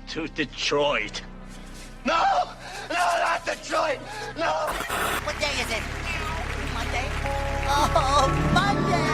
to Detroit. No! No, not Detroit! No! What day is it? Monday? Oh, Monday!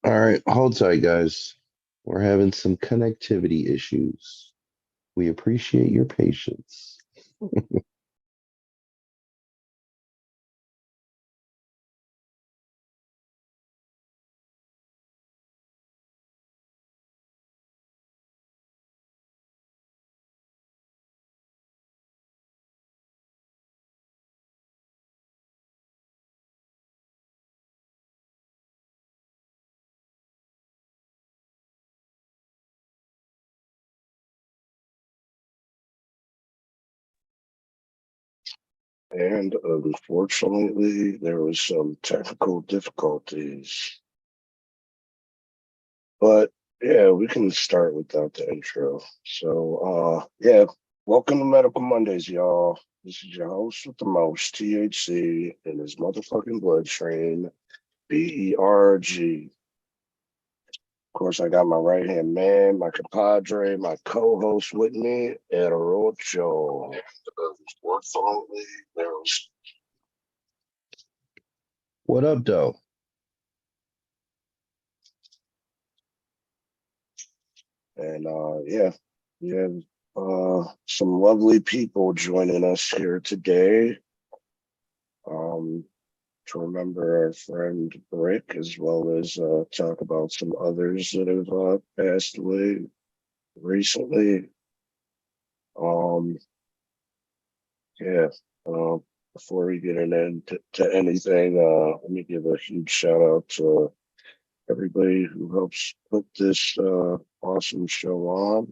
All right, hold tight, guys. We're having some connectivity issues. We appreciate your patience. And unfortunately, there was some technical difficulties. But yeah, we can start without the intro. So yeah, welcome to Medical Mondays, y'all. This is your host with the most, THC in his motherfucking bloodstream, BERG. Of course, I got my right-hand man, my compadre, my co-host with me, Erocho. Unfortunately, there was What up, though? And yeah, we have some lovely people joining us here today. To remember our friend Rick, as well as talk about some others that have passed away recently. Yeah. Before we get into anything, let me give a huge shout out to everybody who helps put this awesome show on.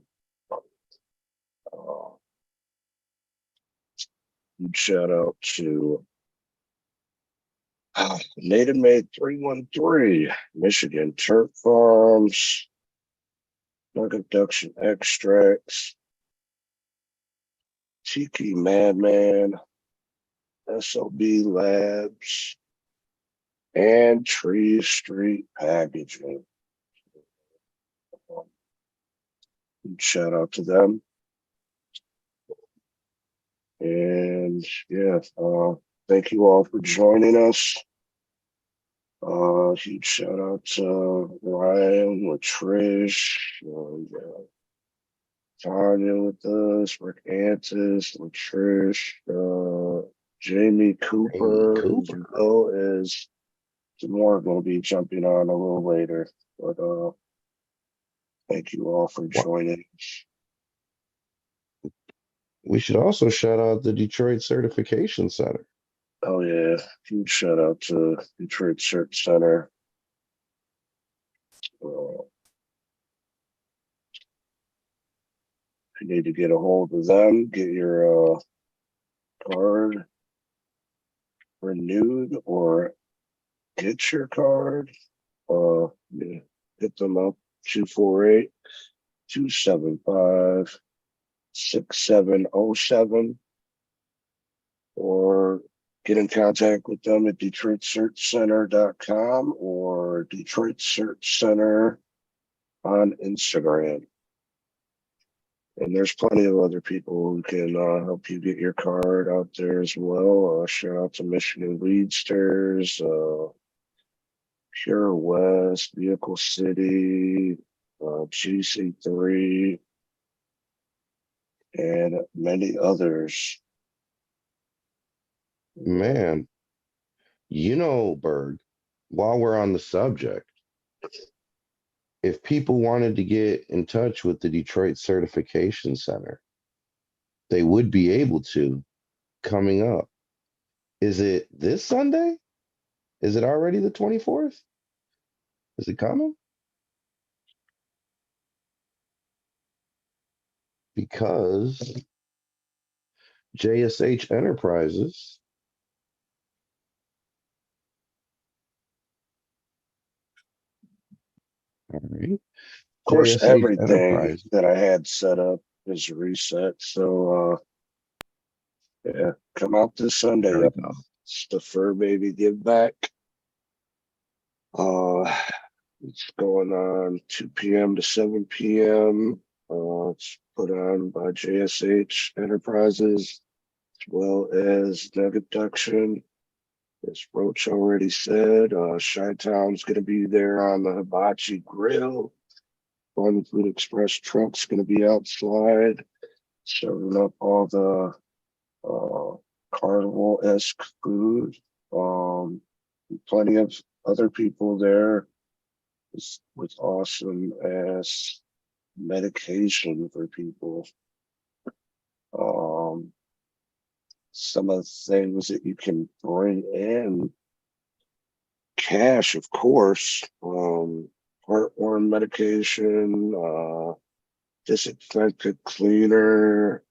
Huge shout out to Native Made 313, Michigan Turf Farms, Drug Abduction Extracts, Tiki Madman, SLB Labs, and Tree Street Packaging. Huge shout out to them. And yeah, thank you all for joining us. Huge shout out to Ryan, Latrish, Tanya with us, Rick Antis, Latrish, Jamie Cooper, as well as some more going to be jumping on a little later. But thank you all for joining. We should also shout out the Detroit Certification Center. Oh yeah, huge shout out to Detroit Cert Center. If you need to get a hold of them, get your card renewed or get your card, yeah, hit them up 248-275-6707 or get in contact with them at DetroitSearchCenter.com or Detroit Search Center on Instagram. And there's plenty of other people who can help you get your card out there as well. Shout out to Michigan Weedsters, Pure West, Vehicle City, GC3, and many others. Man, Berg, while we're on the subject, if people wanted to get in touch with the Detroit Certification Center, they would be able to coming up. Is it this Sunday? Is it already the 24th? Is it coming? Because JSH Enterprises, all right, Of course, JSH everything Enterprises, that I had set up is reset. So, yeah, come out this Sunday. there we go. It's the Fur Baby Give Back. Uh, it's going on 2 p.m. to 7 p.m. It's put on by JSH Enterprises as well as Nugget Duction. As Roach already said, Chi-Town's going to be there on the Hibachi Grill. Fun Food Express truck's going to be outside, serving up all the carnival-esque food. Plenty of other people there with awesome ass medication for people. Some of the things that you can bring in cash, of course. Heartworm medication, disinfectant cleaner,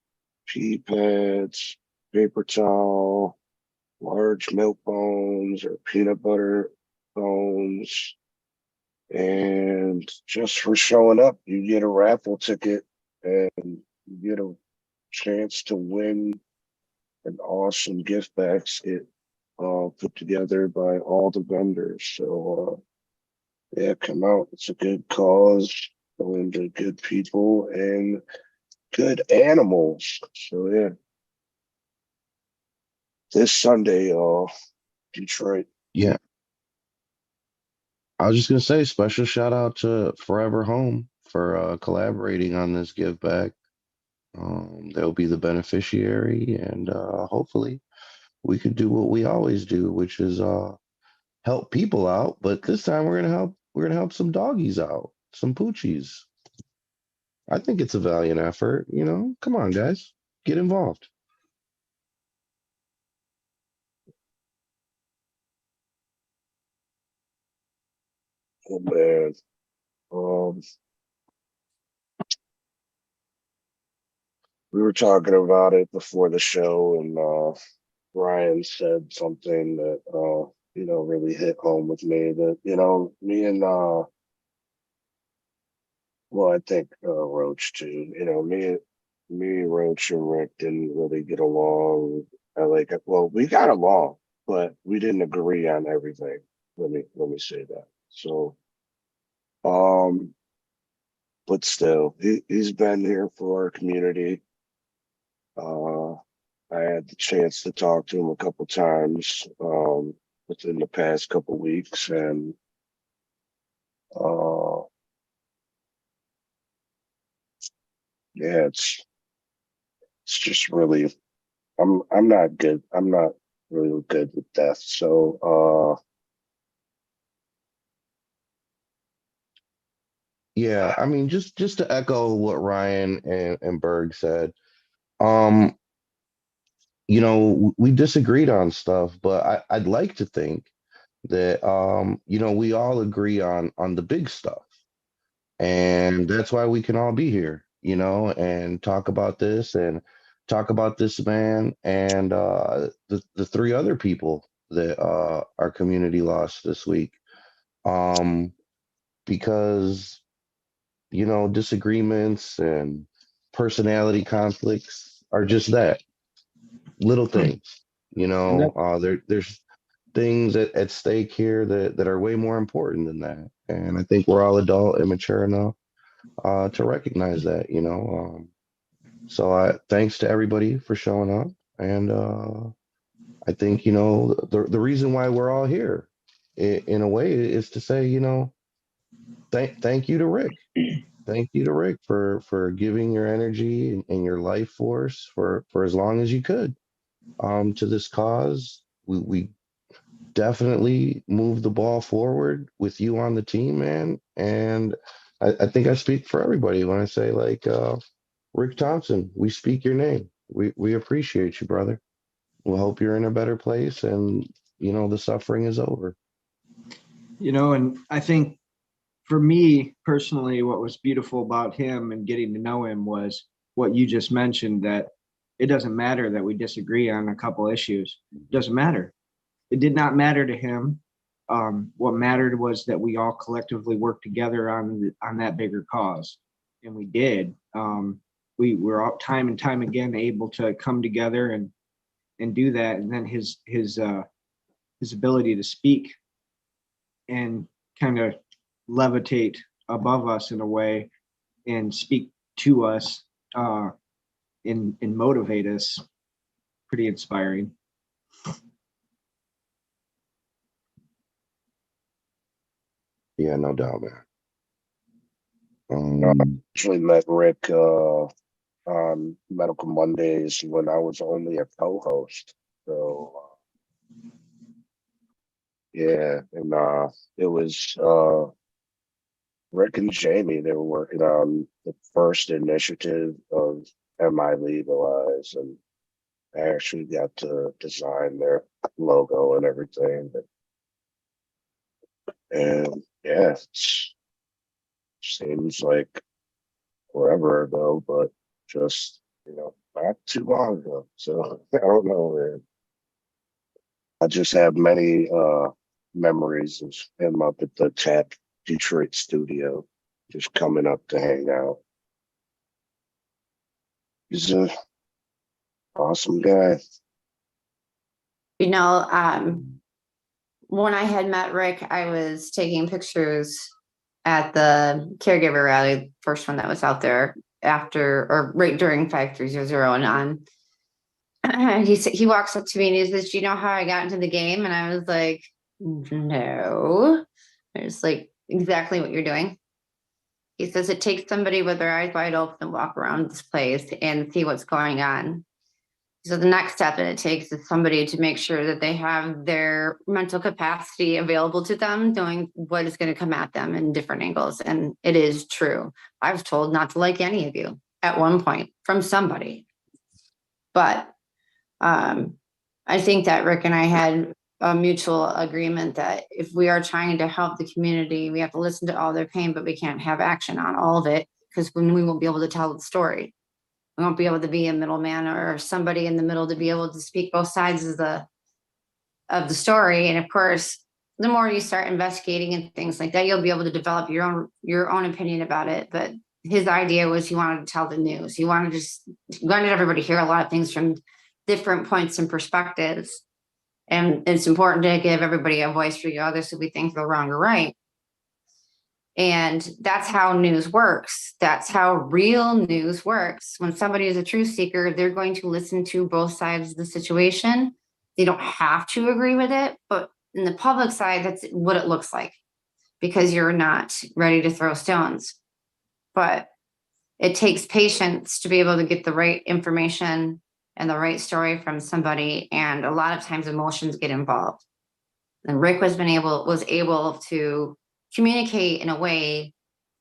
pee pads, paper towel, large milk bones or peanut butter bones. And just for showing up, you get a raffle ticket and you get a chance to win an awesome gift basket put together by all the vendors. So, yeah, come out. It's a good cause, going to good people and good animals. So, yeah, this Sunday, Detroit. Yeah, I was just gonna say special shout out to Forever Home for collaborating on this give back. They'll be the beneficiary, and hopefully we could do what we always do, which is help people out. But this time we're gonna help some doggies out, some poochies. I think it's a valiant effort. Come on, guys, get involved. Oh, man. Um, we were talking about it before the show, and Ryan said something that really hit home with me. That me and well, I think Roach too. Me, Roach, and Rick didn't really get along. Well, we got along, but we didn't agree on everything. Let me say that. So, um, but still, he's been here for our community. Uh, I had the chance to talk to him a couple times within the past couple weeks, and uh, yeah, it's just really I'm not good. I'm not really good with death. So Yeah, I mean, just to echo what Ryan and Berg said, um, we disagreed on stuff, but I'd like to think that we all agree on the big stuff. And that's why we can all be here, and talk about this man and the three other people that our community lost this week. Um, because, disagreements and personality conflicts are just that, little things. Yep. There's things at stake here that are way more important than that. And I think we're all adult and mature enough to recognize that. So thanks to everybody for showing up. And I think, the reason why we're all here in a way is to say, thank you to Rick. Thank you to Rick for giving your energy and your life force for as long as you could. to this cause. We definitely moved the ball forward with you on the team, man. And I think I speak for everybody when I say, like, Rick Thompson, we speak your name. We appreciate you, brother. We hope you're in a better place and, the suffering is over. And I think for me personally, what was beautiful about him and getting to know him was what you just mentioned, that it doesn't matter that we disagree on a couple issues. It doesn't matter. It did not matter to him. What mattered was that we all collectively worked together on that bigger cause, and we did. We were all time and time again able to come together and do that. And then his ability to speak and kind of levitate above us in a way and speak to us and motivate us, pretty inspiring. Yeah, no doubt, man. I actually met Rick on Medical Mondays when I was only a co-host. So yeah, and it was Rick and Jamie. They were working on the first initiative of MI Legalize, and I actually got to design their logo and everything. And yeah, it seems like forever ago, but just, not too long ago. So I don't know, man. I just have many memories of him up at the Tap Detroit studio, just coming up to hang out. He's an awesome guy. When I had met Rick, I was taking pictures at the caregiver rally, first one that was out there after or right during 5300 and on. He walks up to me and he says, "Do you know how I got into the game?" And I was like, "No." I was like, "Exactly what you're doing." He says, "It takes somebody with their eyes wide open to walk around this place and see what's going on." So the next step that it takes is somebody to make sure that they have their mental capacity available to them, knowing what is going to come at them in different angles. And it is true. I was told not to like any of you at one point from somebody. But I think that Rick and I had a mutual agreement that if we are trying to help the community, we have to listen to all their pain, but we can't have action on all of it, because when we won't be able to tell the story. We won't be able to be a middleman or somebody in the middle to be able to speak both sides of the story. And of course, the more you start investigating and things like that, you'll be able to develop your own opinion about it. But his idea was he wanted to tell the news. He wanted everybody to hear a lot of things from different points and perspectives. And it's important to give everybody a voice, regardless if we think they're wrong or right. And that's how news works. That's how real news works. When somebody is a truth seeker, they're going to listen to both sides of the situation. They don't have to agree with it, but in the public side, that's what it looks like, because you're not ready to throw stones. But it takes patience to be able to get the right information and the right story from somebody. And a lot of times emotions get involved. And Rick was able to communicate in a way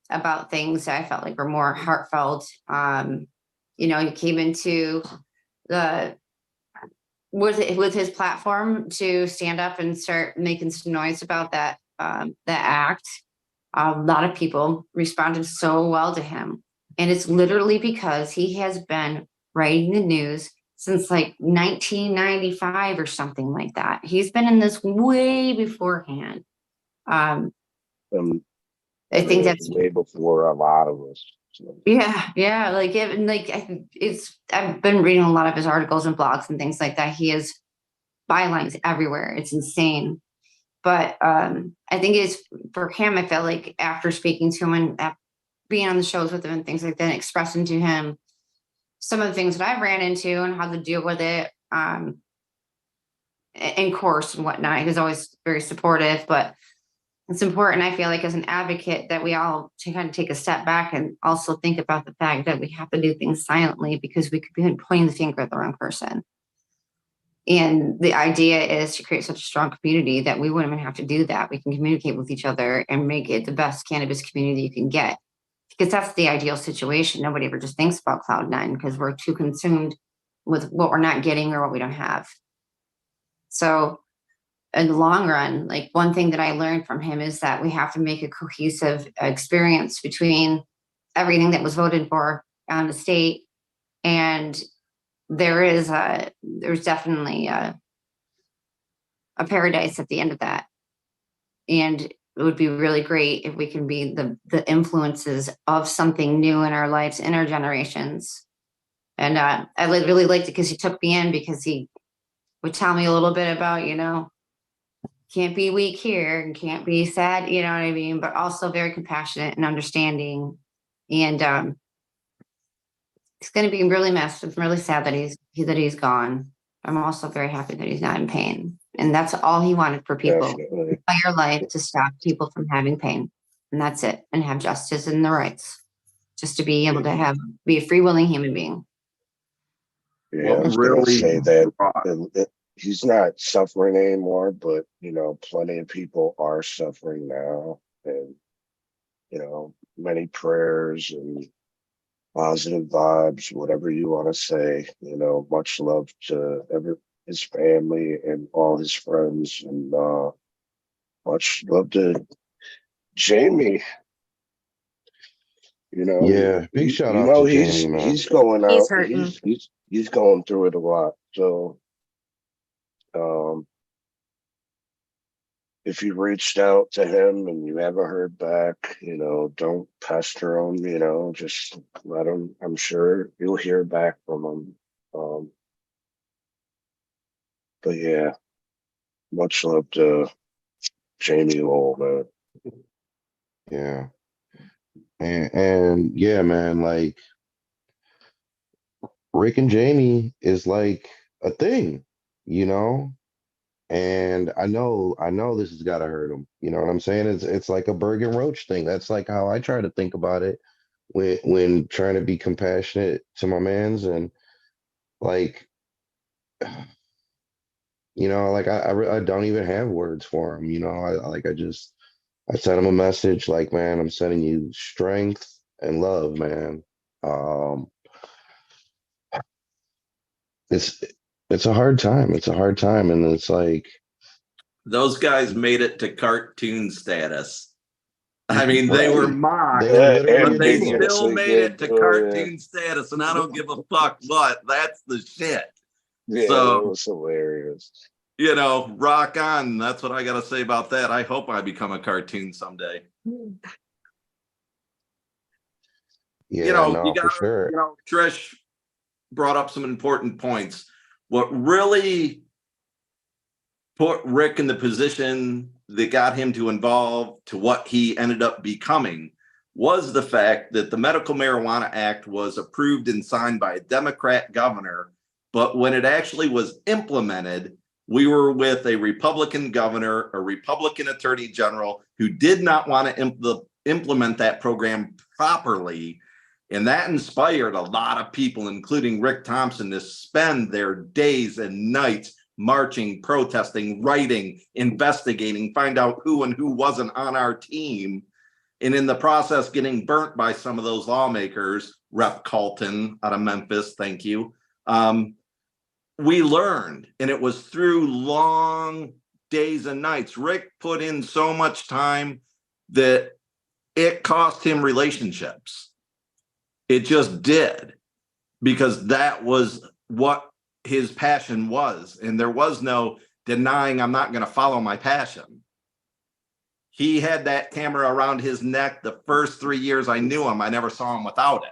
about things that I felt like were more heartfelt. He came into with his platform to stand up and start making some noise about that act. A lot of people responded so well to him, and it's literally because he has been writing the news since like 1995 or something like that. He's been in this way beforehand. I think that's way before a lot of us. So. Yeah. I've been reading a lot of his articles and blogs and things like that. He has bylines everywhere. It's insane. But I think it's for him. I felt like after speaking to him and being on the shows with him and things like that, and expressing to him some of the things that I've ran into and how to deal with it in course and whatnot. He was always very supportive, but it's important, I feel like, as an advocate, that we all to kind of take a step back and also think about the fact that we have to do things silently, because we could be pointing the finger at the wrong person. And the idea is to create such a strong community that we wouldn't even have to do that. We can communicate with each other and make it the best cannabis community you can get. Because that's the ideal situation. Nobody ever just thinks about Cloud9 because we're too consumed with what we're not getting or what we don't have. So in the long run, like one thing that I learned from him is that we have to make a cohesive experience between everything that was voted for on the state, and there's definitely a paradise at the end of that. And it would be really great if we can be the influences of something new in our lives, in our generations. And I really liked it because he took me in, because he would tell me a little bit about, can't be weak here and can't be sad, you know what I mean? But also very compassionate and understanding. And it's going to be really messed. I'm really sad that he's gone. I'm also very happy that he's not in pain. And that's all he wanted for people. Definitely. Entire life, to stop people from having pain. And that's it. And have justice and the rights. Just to be able to be a free willing human being. Yeah, I was gonna say that he's not suffering anymore, but plenty of people are suffering now, and many prayers and positive vibes, whatever you want to say. Much love to his family and all his friends, and much love to Jamie. Yeah, big shout out to Jamie, man. He's going out. He's hurting. He's going through it a lot. So, if you reached out to him and you haven't heard back, don't pester him. Just let him. I'm sure you'll hear back from him. But yeah, much love to Jamie Lowell, man. Yeah. And yeah, man, like Rick and Jamie is like a thing, and I know this has got to hurt him. You know what I'm saying? It's like a Bergen Roach thing. That's like how I try to think about it when trying to be compassionate to my mans, and like, like I don't even have words for him. I sent him a message like, man, I'm sending you strength and love, man. It's a hard time. It's a hard time, and it's like those guys made it to cartoon status. I mean, they right. were mocked, They literally but they did. still made it to cartoon status, and I don't give a fuck what. That's the shit. Yeah, So, that was hilarious. Rock on. That's what I got to say about that. I hope I become a cartoon someday. Yeah, no, you got for sure. Trish brought up some important points. What really put Rick in the position that got him to involve to what he ended up becoming was the fact that the Medical Marijuana Act was approved and signed by a Democrat governor, but when it actually was implemented, we were with a Republican governor, a Republican attorney general who did not want to implement that program properly. And that inspired a lot of people, including Rick Thompson, to spend their days and nights marching, protesting, writing, investigating, find out who and who wasn't on our team. And in the process, getting burnt by some of those lawmakers, Rep. Colton out of Memphis, thank you. We learned, and it was through long days and nights. Rick put in so much time that it cost him relationships. It just did, because that was what his passion was. And there was no denying, I'm not going to follow my passion. He had that camera around his neck. The first 3 years I knew him, I never saw him without it.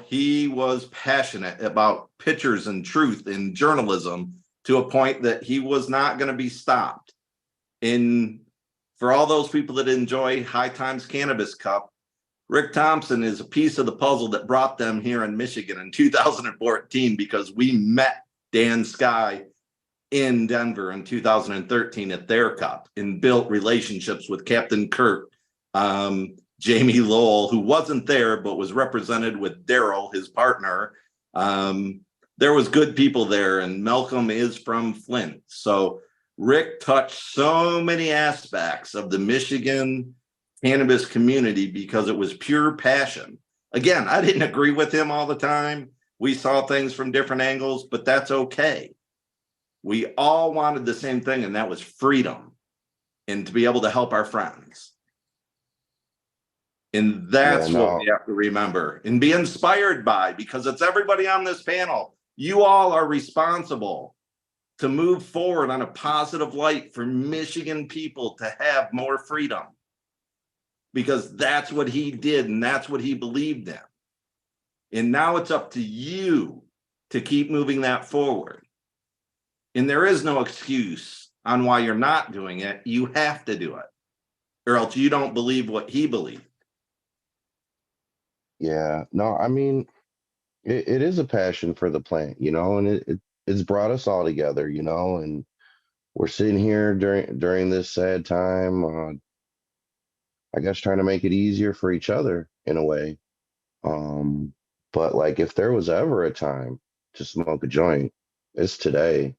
He was passionate about pictures and truth in journalism to a point that he was not going to be stopped. And for all those people that enjoy High Times Cannabis Cup, Rick Thompson is a piece of the puzzle that brought them here in Michigan in 2014, because we met Dan Sky in Denver in 2013 at their cup and built relationships with Captain Kurt, Jamie Lowell, who wasn't there but was represented with Daryl, his partner, there was good people there, and Malcolm is from Flint. So Rick touched so many aspects of the Michigan cannabis community because it was pure passion. Again, I didn't agree with him all the time. We saw things from different angles, but that's okay. We all wanted the same thing, and that was freedom and to be able to help our friends. And that's what we have to remember and be inspired by, because it's everybody on this panel. You all are responsible to move forward on a positive light for Michigan people to have more freedom, because that's what he did and that's what he believed in. And now it's up to you to keep moving that forward. And there is no excuse on why you're not doing it. You have to do it, or else you don't believe what he believed. Yeah, no, I mean, it is a passion for the plant, you know, and it's brought us all together, you know, and we're sitting here during this sad time, I guess trying to make it easier for each other in a way. But like if there was ever a time to smoke a joint, it's today.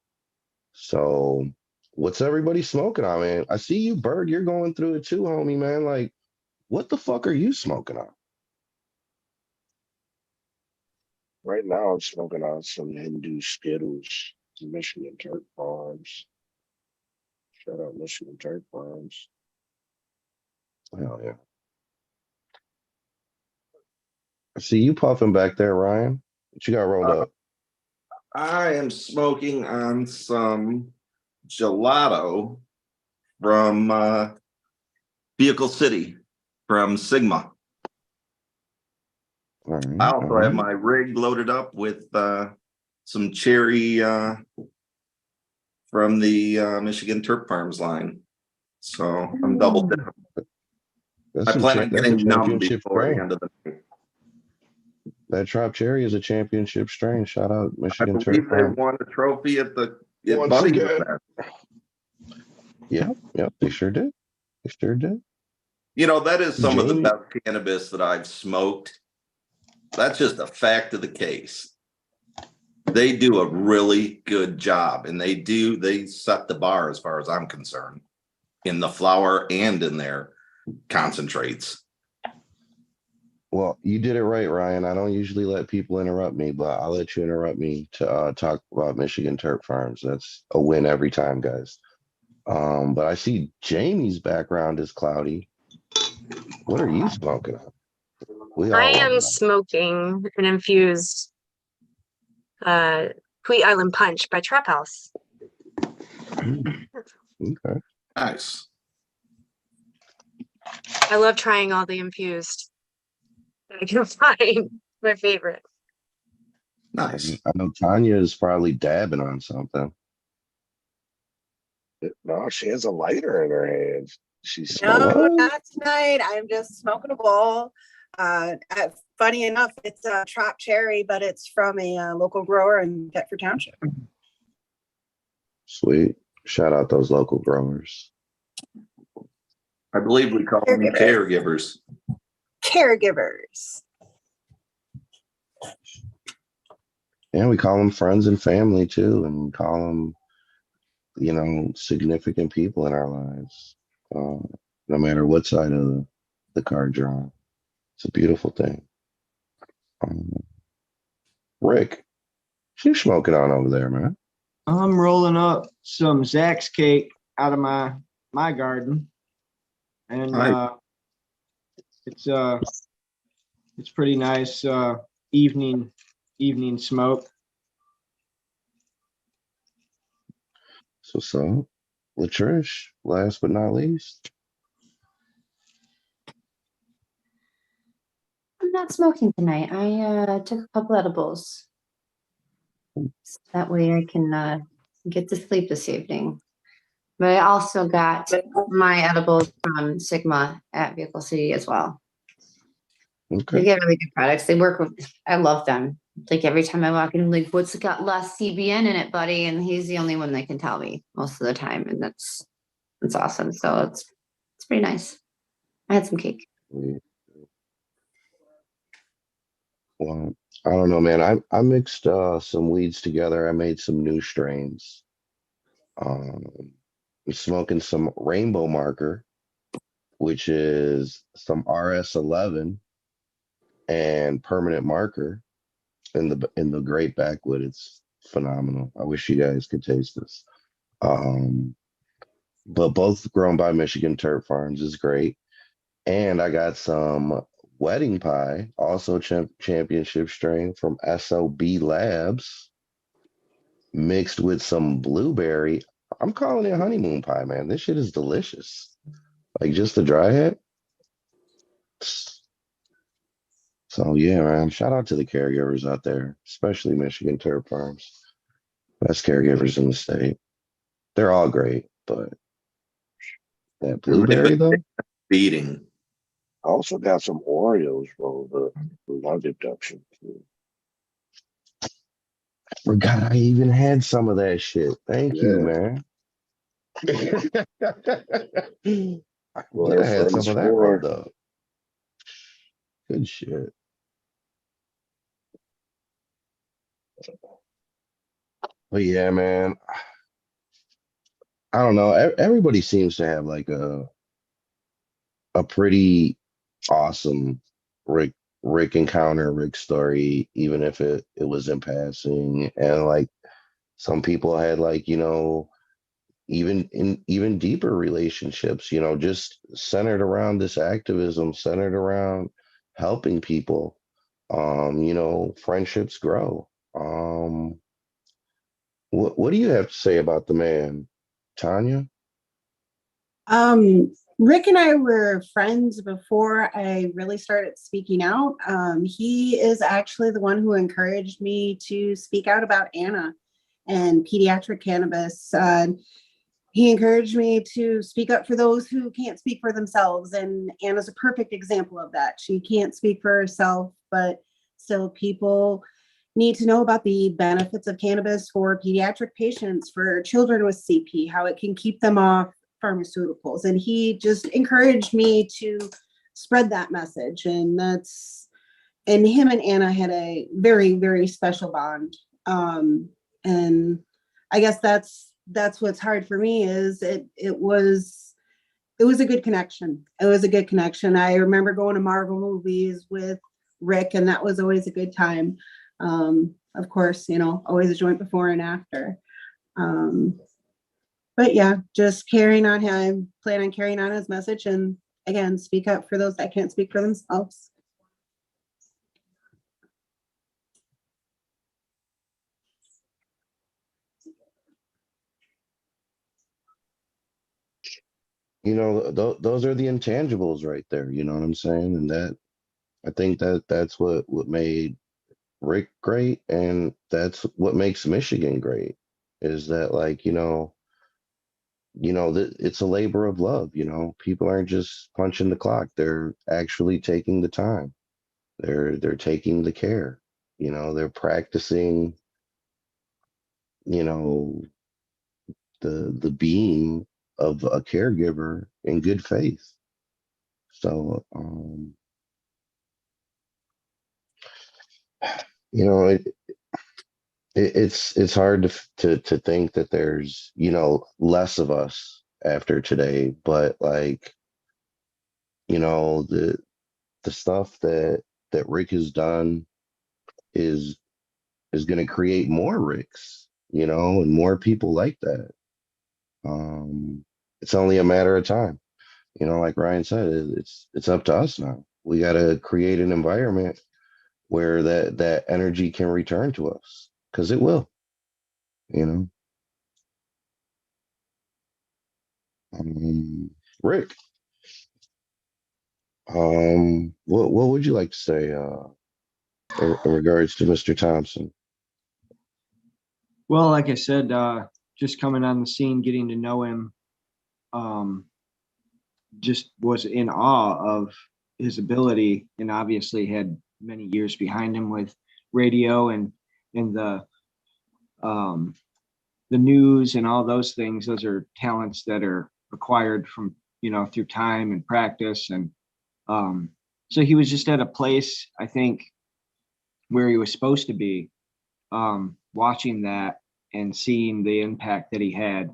So what's everybody smoking on, man? I see you, Bird, you're going through it too, homie, man. Like, what the fuck are you smoking on? Right now, I'm smoking on some Hindu Skittles, some Michigan Turk Farms. Shout out Michigan Turk Farms. Hell yeah. I see you puffing back there, Ryan. What you got rolled up? I am smoking on some gelato from Vehicle City from Sigma. I also have my rig loaded up with some cherry from the Michigan Turk Farms line. So I'm double dipping. I plan on getting numb before the end of the night. That Trop Cherry is a championship strain. Shout out I Michigan believe Turk they Farms. won a trophy at Once Buddy's again. event. Yep, they sure did. They sure did. You know, that is some of the Jamie- best cannabis that I've smoked. That's just a fact of the case. They do a really good job, and they set the bar as far as I'm concerned in the flower and in their concentrates. Well, you did it right, Ryan. I don't usually let people interrupt me, but I'll let you interrupt me to talk about Michigan Turk Farms. That's a win every time, guys. But I see Jamie's background is cloudy. What are you smoking on? I am smoking an infused Tweet Island Punch by Trap House. Okay. Nice. I love trying all the infused that I can find. My favorite. Nice. I know Tanya is probably dabbing on something. No, she has a lighter in her hand. She's No, No, what? not tonight. I'm just smoking a bowl. Funny enough, it's a Trop Cherry, but it's from a local grower in Thetford Township. Sweet. Shout out those local growers. I believe we call them caregivers. Caregivers. Yeah, we call them friends and family too, and call them, you know, significant people in our lives, no matter what side of the card you're on. It's a beautiful thing. Rick, what you smoking on over there, man? I'm rolling up some Zach's cake out of my garden, and it's pretty nice evening smoke. So, Latrish, last but not least. I'm not smoking tonight. I took a couple edibles. So that way I can get to sleep this evening. But I also got my edibles from Sigma at Vehicle City as well. They Okay. get really good products. They work with, I love them. Like every time I walk in, I'm like, what's got less CBN in it, buddy? And he's the only one that can tell me most of the time. And that's awesome. So it's pretty nice. I had some cake. Well, I don't know, man. I mixed some weeds together. I made some new strains. Um, I'm smoking some rainbow marker, which is some RS11 and permanent marker in the great backwood. It's phenomenal. I wish you guys could taste this. Um, but both grown by Michigan Turf Farms is great. And I got some wedding pie, also championship strain from SOB Labs, mixed with some blueberry. I'm calling it honeymoon pie, man. This shit is delicious. Like just the dry head. So yeah, man. Shout out to the caregivers out there, especially Michigan Turf Farms. Best caregivers in the state. They're all great, but that And they've blueberry been though, beating. I also got some Oreos, bro. The lung deduction. forgot I even had some of that shit. Thank you, Yeah, man. I well, could they're have had famous some of that for. rubbed up. Good shit. But yeah, man, I don't know. Everybody seems to have like a pretty awesome Rick encounter, Rick story, even if it was in passing. And like some people had like, even deeper relationships, just centered around this activism, centered around helping people. Friendships grow. What do you have to say about the man, Tanya? Rick and I were friends before I really started speaking out. He is actually the one who encouraged me to speak out about Anna and pediatric cannabis. He encouraged me to speak up for those who can't speak for themselves. And Anna's a perfect example of that. She can't speak for herself, but still people need to know about the benefits of cannabis for pediatric patients, for children with CP, how it can keep them off pharmaceuticals. And he just encouraged me to spread that message. And him and Anna had a very, very special bond. And I guess that's what's hard for me is it was a good connection. It was a good connection. I remember going to Marvel movies with Rick, and that was always a good time. Of course, always a joint before and after. But yeah, just carrying on him, plan on carrying on his message, and again, speak up for those that can't speak for themselves. Those are the intangibles right there. You know what I'm saying? And that I think that's what made Rick great, and that's what makes Michigan great. Is that like it's a labor of love. People aren't just punching the clock; they're actually taking the time. They're taking the care. They're practicing. You know, the being of a caregiver in good faith. So, it, it's hard to think that there's less of us after today, but like the stuff that Rick has done is going to create more Ricks, and more people like that. It's only a matter of time. Like Ryan said, it's up to us now. We got to create an environment where that energy can return to us, because it will. You know, Rick. What would you like to say in regards to Mr. Thompson? Well, like I said, just coming on the scene, getting to know him, just was in awe of his ability, and obviously had many years behind him with radio and the news and all those things. Those are talents that are acquired from through time and practice. And so he was just at a place, I think, where he was supposed to be. Watching that and seeing the impact that he had,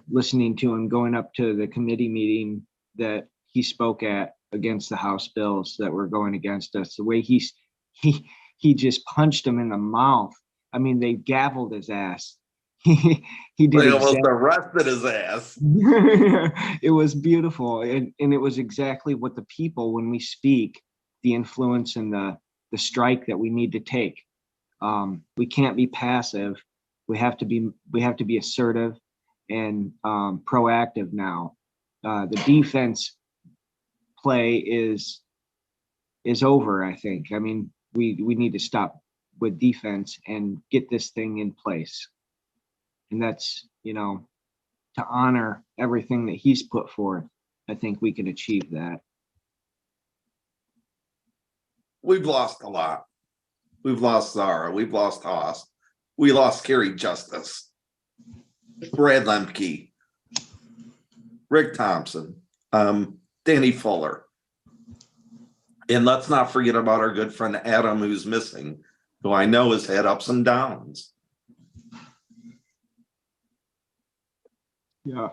listening to him, going up to the committee meeting that he spoke at against the House bills that were going against us, the way he just punched them in the mouth. I mean, they gavelled his ass. He did They almost exactly. arrested his ass. It was beautiful, and it was exactly what the people, when we speak, the influence and the strike that we need to take. We can't be passive. We have to be assertive and proactive now. The defense play is over, I think. I mean, we need to stop with defense and get this thing in place. And that's, to honor everything that he's put forth. I think we can achieve that. We've lost a lot. We've lost Zara. We've lost Haas. We lost Carrie Justice, Brad Lemke, Rick Thompson, Danny Fuller. And let's not forget about our good friend Adam, who's missing, who I know has had ups and downs. Yeah.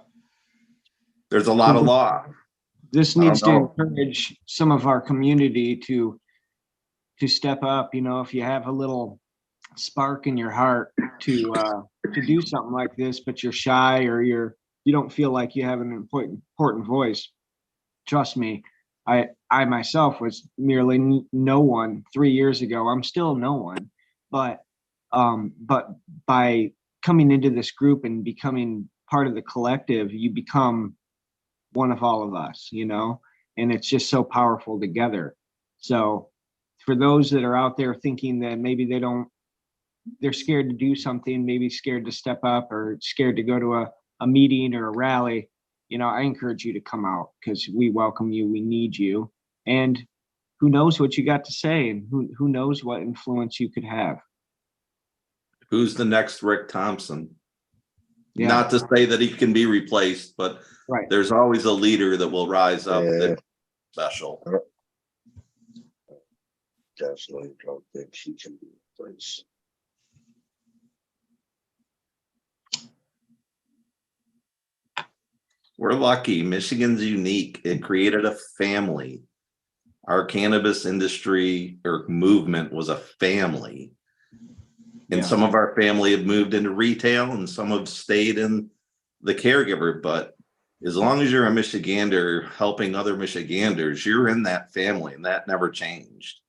There's a lot of law. This needs to encourage some of our community to step up. If you have a little spark in your heart to do something like this, but you're shy or you don't feel like you have an important voice. Trust me, I myself was merely no one 3 years ago. I'm still no one, but by coming into this group and becoming part of the collective, you become one of all of us, and it's just so powerful together. So for those that are out there thinking that maybe they're scared to do something, maybe scared to step up or scared to go to a meeting or a rally, I encourage you to come out, because we welcome you. We need you. And who knows what you got to say, and who knows what influence you could have. Who's the next Rick Thompson? Yeah. Not to say that he can be replaced, but Right. There's always a leader that will rise up that's special. Definitely don't think he can be replaced. We're lucky. Michigan's unique. It created a family. Our cannabis industry or movement was a family. And some of our family have moved into retail and some have stayed in the caregiver. But as long as you're a Michigander helping other Michiganders, you're in that family, and that never changed.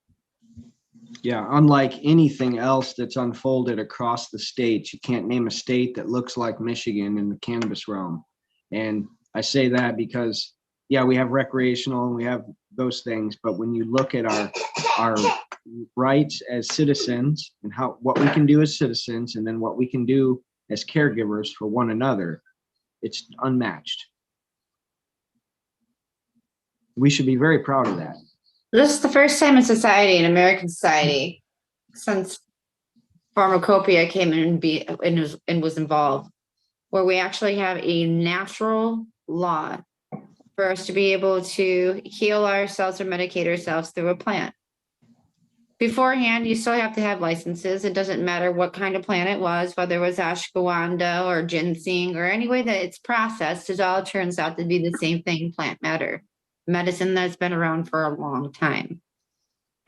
Yeah, unlike anything else that's unfolded across the states, you can't name a state that looks like Michigan in the cannabis realm. And I say that because, yeah, we have recreational and we have those things, but when you look at our rights as citizens and what we can do as citizens, and then what we can do as caregivers for one another, it's unmatched. We should be very proud of that. This is the first time in society, in American society, since pharmacopoeia came in and was involved, where we actually have a natural law for us to be able to heal ourselves or medicate ourselves through a plant. Beforehand, you still have to have licenses. It doesn't matter what kind of plant it was, whether it was ashwagandha or ginseng or any way that it's processed, it all turns out to be the same thing, plant matter, medicine that's been around for a long time.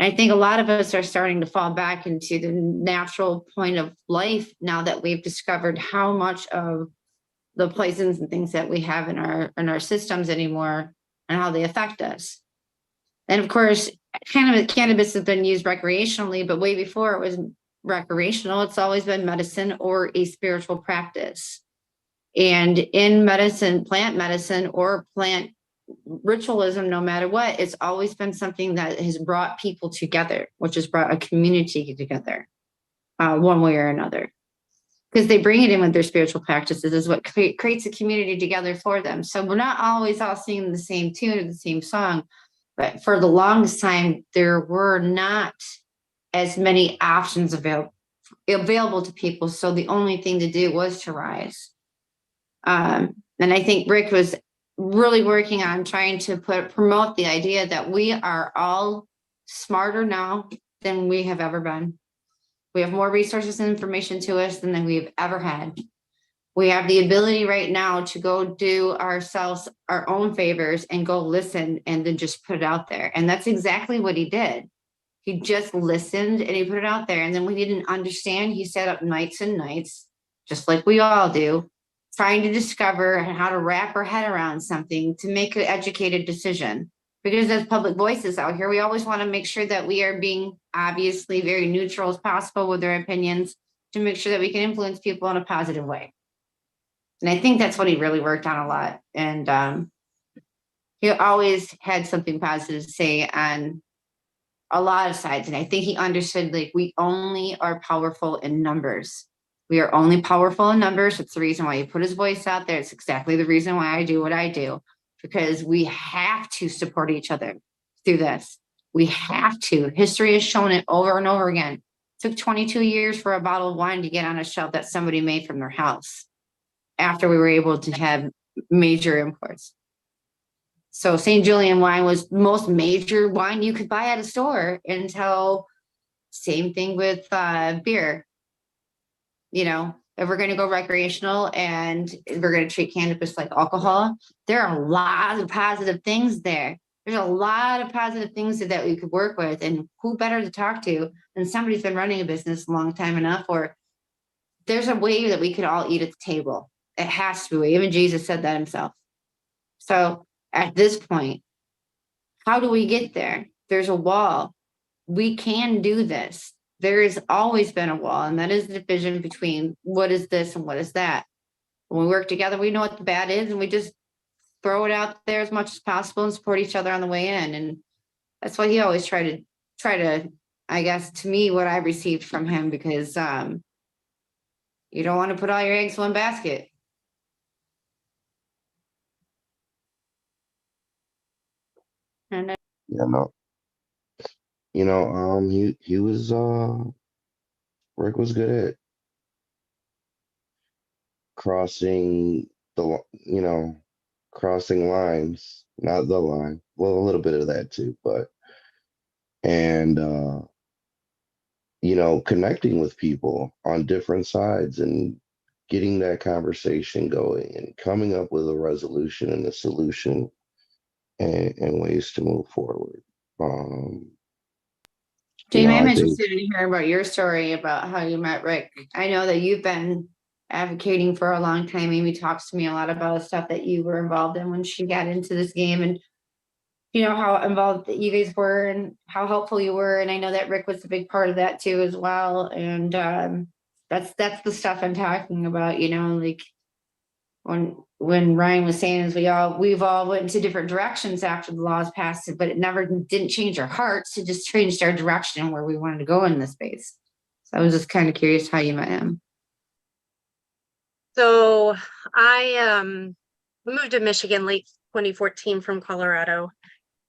I think a lot of us are starting to fall back into the natural point of life now that we've discovered how much of the poisons and things that we have in our systems anymore and how they affect us. And of course, cannabis has been used recreationally, but way before it was recreational, it's always been medicine or a spiritual practice. And in medicine, plant medicine or plant ritualism, no matter what, it's always been something that has brought people together, which has brought a community together, one way or another. Because they bring it in with their spiritual practices is what creates a community together for them. So we're not always all singing the same tune or the same song, but for the longest time, there were not as many options available to people. So the only thing to do was to rise. And I think Rick was really working on trying to promote the idea that we are all smarter now than we have ever been. We have more resources and information to us than we've ever had. We have the ability right now to go do ourselves our own favors and go listen and then just put it out there. And that's exactly what he did. He just listened and he put it out there. And then when he didn't understand, he sat up nights and nights, just like we all do, trying to discover how to wrap our head around something to make an educated decision. Because as public voices out here, we always want to make sure that we are being obviously very neutral as possible with our opinions to make sure that we can influence people in a positive way. And I think that's what he really worked on a lot. And he always had something positive to say on a lot of sides. And I think he understood, like, we only are powerful in numbers. We are only powerful in numbers. It's the reason why he put his voice out there. It's exactly the reason why I do what I do, because we have to support each other through this. We have to. History has shown it over and over again. It took 22 years for a bottle of wine to get on a shelf that somebody made from their house after we were able to have major imports. So St. Julian wine was the most major wine you could buy at a store until, same thing with beer. You know, if we're going to go recreational and we're going to treat cannabis like alcohol, there are a lot of positive things there. There's a lot of positive things that we could work with. And who better to talk to than somebody who's been running a business a long time enough, or there's a way that we could all eat at the table. It has to be. Even Jesus said that himself. So at this point, how do we get there? There's a wall. We can do this. There has always been a wall, and that is the division between what is this and what is that. When we work together, we know what the bad is, and we just throw it out there as much as possible and support each other on the way in. And that's why he always tried to, I guess, to me, what I received from him, because you don't want to put all your eggs in one basket. And Yeah, no. He was Rick was good at crossing crossing lines, not the line. Well, a little bit of that too, but and connecting with people on different sides and getting that conversation going and coming up with a resolution and a solution and ways to move forward. Um, Jamie, I'm I think, interested in hearing about your story about how you met Rick. I know that you've been advocating for a long time. Amy talks to me a lot about stuff that you were involved in when she got into this game, and how involved that you guys were and how helpful you were. And I know that Rick was a big part of that too as well. And that's the stuff I'm talking about, like when Ryan was saying is we've all went into different directions after the laws passed it, but it never didn't change our hearts. It just changed our direction where we wanted to go in this space. So I was just kind of curious how you met him. So I moved to Michigan late 2014 from Colorado.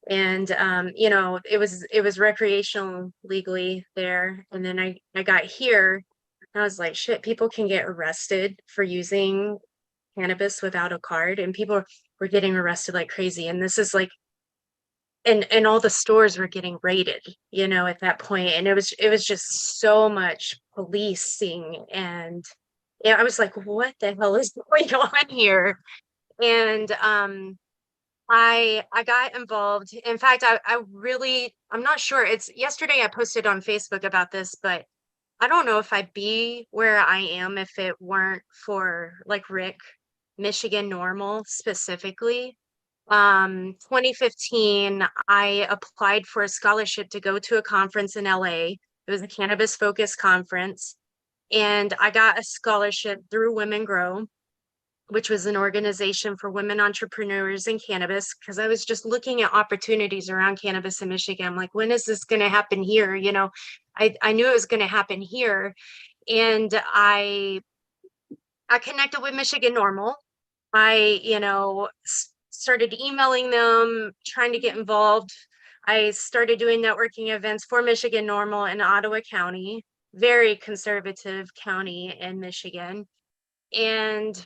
And it was recreational legally there. And then I got here and I was like, shit, people can get arrested for using cannabis without a card, and people were getting arrested like crazy. And this is like, and all the stores were getting raided, at that point. And it was just so much policing. And yeah, I was like, what the hell is going on here? And I got involved. In fact, I'm not sure. It's yesterday I posted on Facebook about this, but I don't know if I'd be where I am if it weren't for like Rick, Michigan Normal specifically. 2015, I applied for a scholarship to go to a conference in LA. It was a cannabis focused conference. And I got a scholarship through Women Grow, which was an organization for women entrepreneurs in cannabis, because I was just looking at opportunities around cannabis in Michigan. I'm like, when is this going to happen here? I knew it was going to happen here. And I connected with Michigan Normal. I, started emailing them, trying to get involved. I started doing networking events for Michigan Normal in Ottawa County, very conservative county in Michigan. And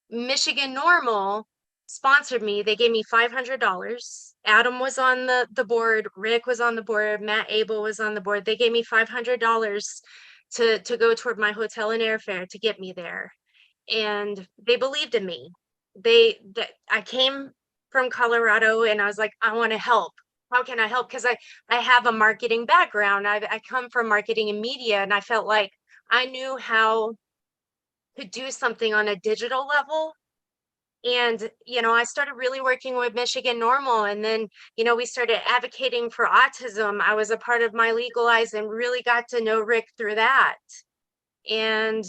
Michigan Normal sponsored me. They gave me $500. Adam was on the board, Rick was on the board, Matt Abel was on the board. They gave me $500 to go toward my hotel and airfare to get me there. And they believed in me. I came from Colorado and I was like, I want to help. How can I help? Because I have a marketing background. I come from marketing and media, and I felt like I knew how to do something on a digital level. And, I started really working with Michigan Normal. And then, we started advocating for autism. I was a part of My Legalize and really got to know Rick through that. And,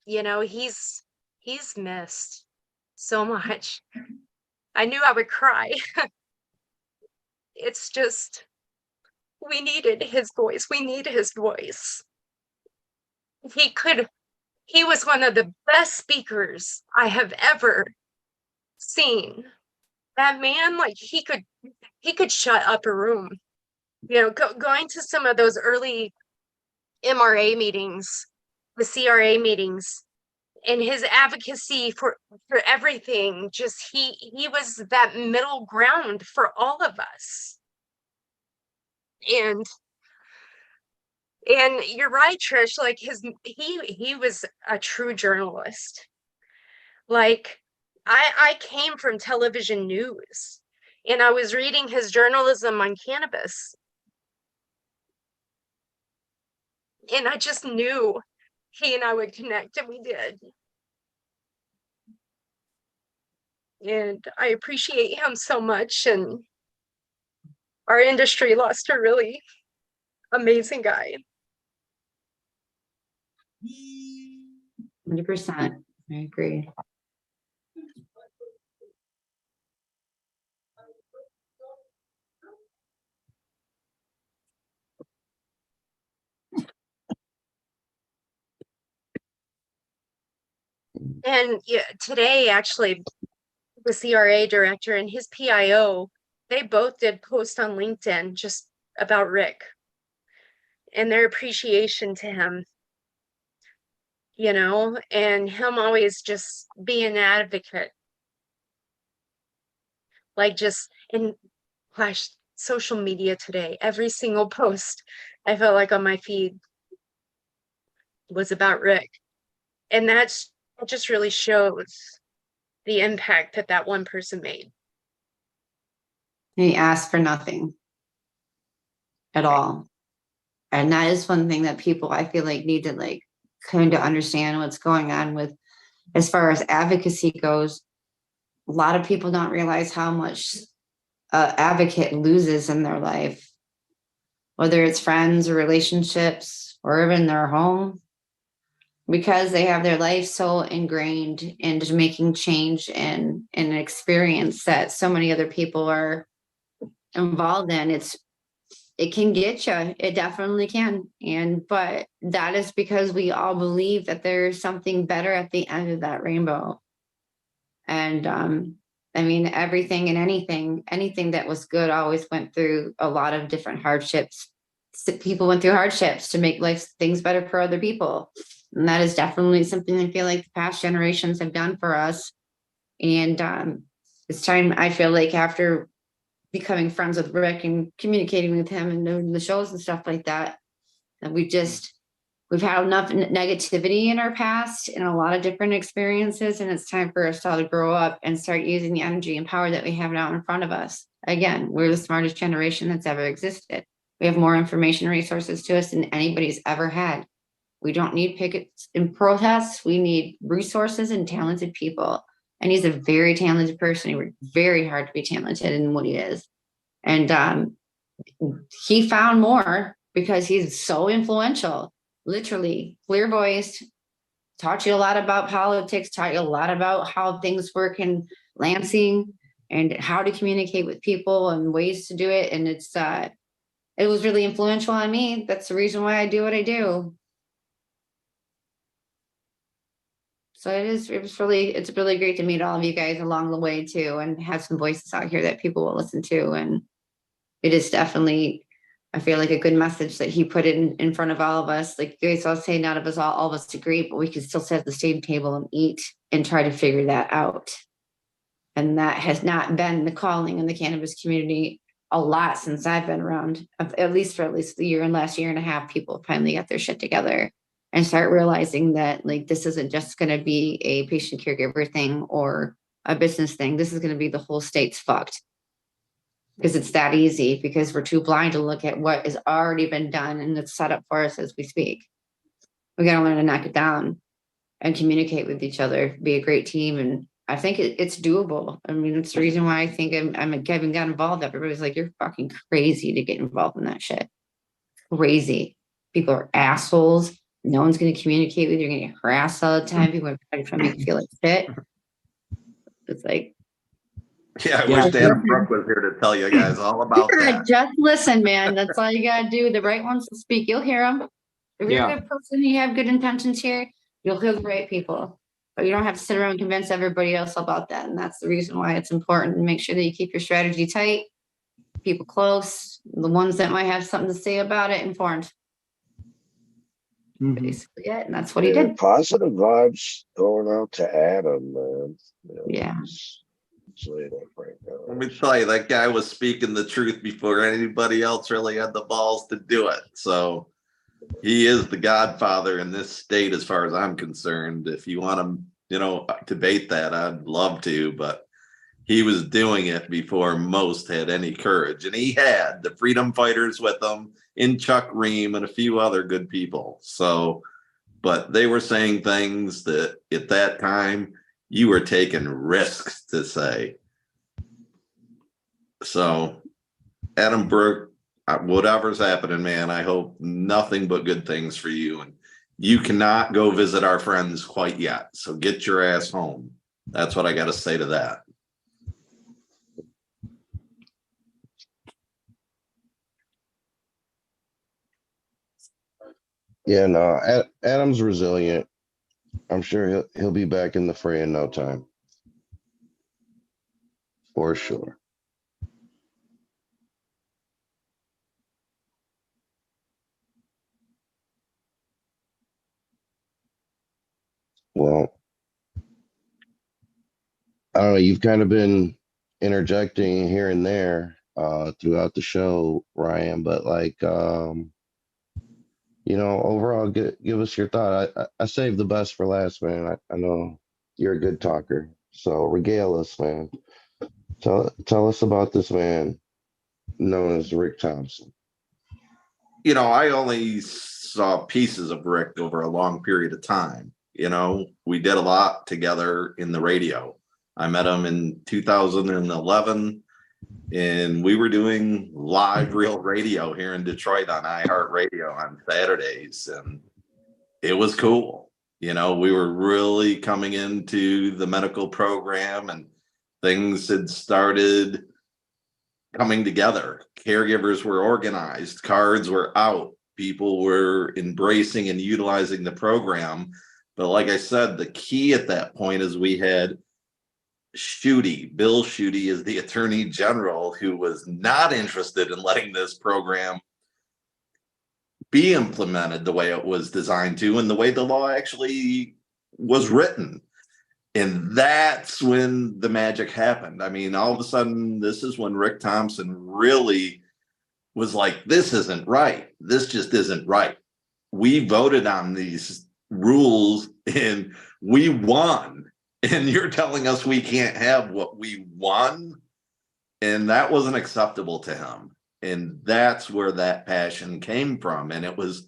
he's missed so much. I knew I would cry. It's just, we needed his voice. We need his voice. He was one of the best speakers I have ever seen. That man, like, he could shut up a room. Going to some of those early MRA meetings, the CRA meetings, and his advocacy for everything, just he was that middle ground for all of us. And you're right, Trish, like he was a true journalist. Like, I came from television news, and I was reading his journalism on cannabis, and I just knew he and I would connect, and we did. And I appreciate him so much, and our industry lost a really amazing guy. 100%. I agree. And yeah, today, actually, the CRA director and his PIO, they both did post on LinkedIn just about Rick and their appreciation to him, and him always just being an advocate. Like, just in social media today, every single post I felt like on my feed was about Rick. And that just really shows the impact that one person made. He asked for nothing at all. And that is one thing that people, I feel like, need to kind of understand what's going on with, as far as advocacy goes. A lot of people don't realize how much an advocate loses in their life, whether it's friends or relationships or even their home, because they have their life so ingrained into making change and an experience that so many other people are involved in. It can get you. It definitely can. But that is because we all believe that there's something better at the end of that rainbow. And I mean, everything and anything that was good always went through a lot of different hardships. People went through hardships to make things better for other people. And that is definitely something I feel like the past generations have done for us. And it's time, I feel like, after becoming friends with Rick and communicating with him and doing the shows and stuff like that, that we've had enough negativity in our past and a lot of different experiences. And it's time for us all to grow up and start using the energy and power that we have now in front of us. Again, we're the smartest generation that's ever existed. We have more information and resources to us than anybody's ever had. We don't need pickets and protests. We need resources and talented people. And he's a very talented person. He worked very hard to be talented in what he is. And he found more because he's so influential, literally clear-voiced, taught you a lot about politics, taught you a lot about how things work in Lansing and how to communicate with people and ways to do it. And it was really influential on me. That's the reason why I do what I do. So it's really great to meet all of you guys along the way too, and have some voices out here that people will listen to. And it is definitely, I feel like, a good message that he put in front of all of us. Like you guys all say, none of us, all of us agree, but we can still sit at the same table and eat and try to figure that out. And that has not been the calling in the cannabis community a lot since I've been around, at least the year and last year and a half, people finally got their shit together and start realizing that like this isn't just going to be a patient caregiver thing or a business thing. This is going to be the whole state's fucked because it's that easy, because we're too blind to look at what has already been done and it's set up for us as we speak. We got to learn to knock it down and communicate with each other, be a great team. And I think it's doable. I mean, it's the reason why I think I'm Kevin got involved. Everybody's like, you're fucking crazy to get involved in that shit. Crazy. People are assholes. No one's going to communicate with you. You're going to get harassed all the time. People are trying to make you feel like shit. It's like, Yeah, I wish Dan Brooke was here to tell you guys all about that. just listen, man. That's all you got to do. The right ones to speak. You'll hear them. If you're a good person, you have good intentions here, you'll hear the right people. But you don't have to sit around and convince everybody else about that. And that's the reason why it's important to make sure that you keep your strategy tight, people close, the ones that might have something to say about it, informed. Basically it. And that's what he did. Positive vibes going out to Adam, man. You know, yeah. He's laid up right now. Let me tell you, that guy was speaking the truth before anybody else really had the balls to do it. So he is the godfather in this state, as far as I'm concerned. If you want to, debate that, I'd love to, but he was doing it before most had any courage. And he had the freedom fighters with him in Chuck Ream and a few other good people. So, but they were saying things that at that time you were taking risks to say. So Adam Brooke, whatever's happening, man, I hope nothing but good things for you. And you cannot go visit our friends quite yet. So get your ass home. That's what I got to say to that. Yeah, no, Adam's resilient. I'm sure he'll be back in the fray in no time. For sure. Well, I don't know, you've kind of been interjecting here and there throughout the show, Ryan, but like overall, give us your thought. I saved the best for last, man. I know you're a good talker, so regale us, man. Tell us about this man known as Rick Thompson. I only saw pieces of Rick over a long period of time. We did a lot together in the radio. I met him in 2011, and we were doing live real radio here in Detroit on iHeartRadio on Saturdays, and it was cool. We were really coming into the medical program, and things had started coming together. Caregivers were organized, cards were out, people were embracing and utilizing the program. But like I said, the key at that point is we had Bill Schuette is the Attorney General, who was not interested in letting this program be implemented the way it was designed to and the way the law actually was written. And that's when the magic happened. I mean, all of a sudden, this is when Rick Thompson really was like, this isn't right. This just isn't right. We voted on these rules and we won. And you're telling us we can't have what we won? And that wasn't acceptable to him. And that's where that passion came from. And it was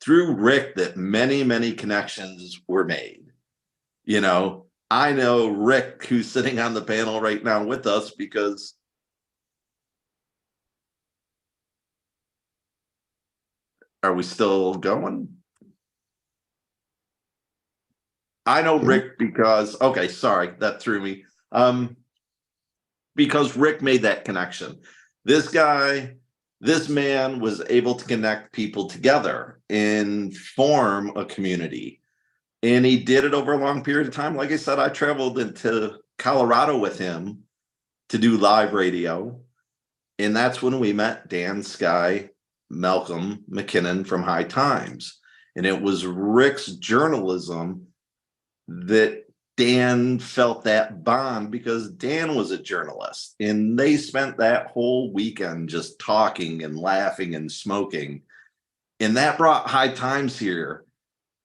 through Rick that many, many connections were made. I know Rick, who's sitting on the panel right now with us, because are we still going? I know Rick because, okay, sorry, that threw me. Because Rick made that connection. This man was able to connect people together and form a community. And he did it over a long period of time. Like I said, I traveled into Colorado with him to do live radio. And that's when we met Dan Sky, Malcolm McKinnon from High Times. And it was Rick's journalism that Dan felt that bond because Dan was a journalist, and they spent that whole weekend just talking and laughing and smoking. And that brought High Times here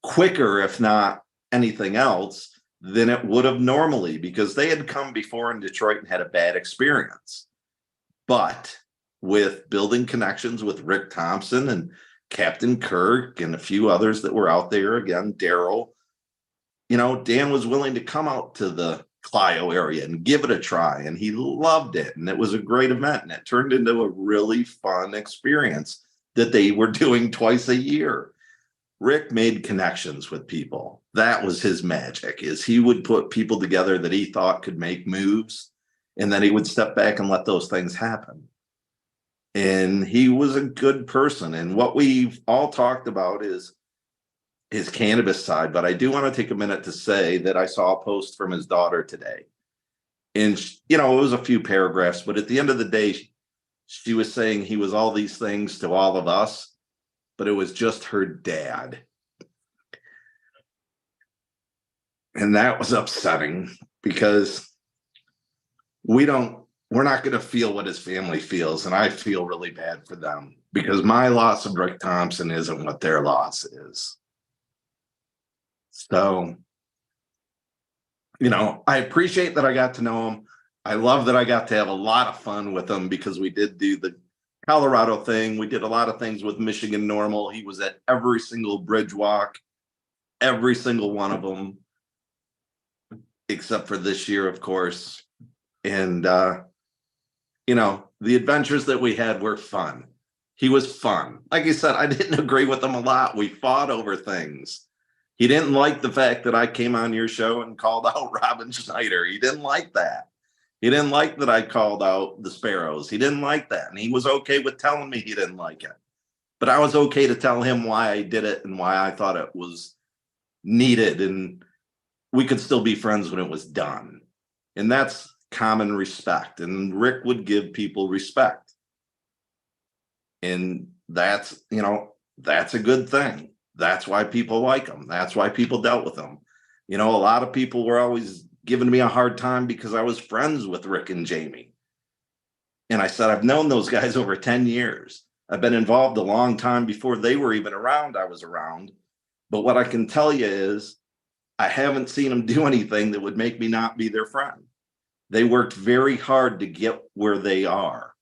quicker, if not anything else, than it would have normally, because they had come before in Detroit and had a bad experience. But with building connections with Rick Thompson and Captain Kirk and a few others that were out there, again, Daryl, you know, Dan was willing to come out to the Clio area and give it a try, and he loved it. And it was a great event, and it turned into a really fun experience that they were doing twice a year. Rick made connections with people. That was his magic, is he would put people together that he thought could make moves, and then he would step back and let those things happen. And he was a good person. And what we've all talked about is his cannabis side, but I do want to take a minute to say that I saw a post from his daughter today. And, you know, it was a few paragraphs, but at the end of the day, she was saying he was all these things to all of us, but it was just her dad. And that was upsetting, because we're not going to feel what his family feels. And I feel really bad for them, because my loss of Rick Thompson isn't what their loss is. So, you know, I appreciate that I got to know him. I love that I got to have a lot of fun with him, because we did do the Colorado thing. We did a lot of things with Michigan Normal. He was at every single bridge walk, every single one of them, except for this year, of course. And, you know, the adventures that we had were fun. He was fun. Like I said, I didn't agree with him a lot. We fought over things. He didn't like the fact that I came on your show and called out Robin Schneider. He didn't like that. He didn't like that I called out the Sparrows. He didn't like that. And he was okay with telling me he didn't like it. But I was okay to tell him why I did it and why I thought it was needed. And we could still be friends when it was done. And that's common respect. And Rick would give people respect. And that's, you know, that's a good thing. That's why people like him. That's why people dealt with him. You know, a lot of people were always giving me a hard time because I was friends with Rick and Jamie. And I said, I've known those guys over 10 years. I've been involved a long time before they were even around. I was around. But what I can tell you is I haven't seen them do anything that would make me not be their friend. They worked very hard to get where they are.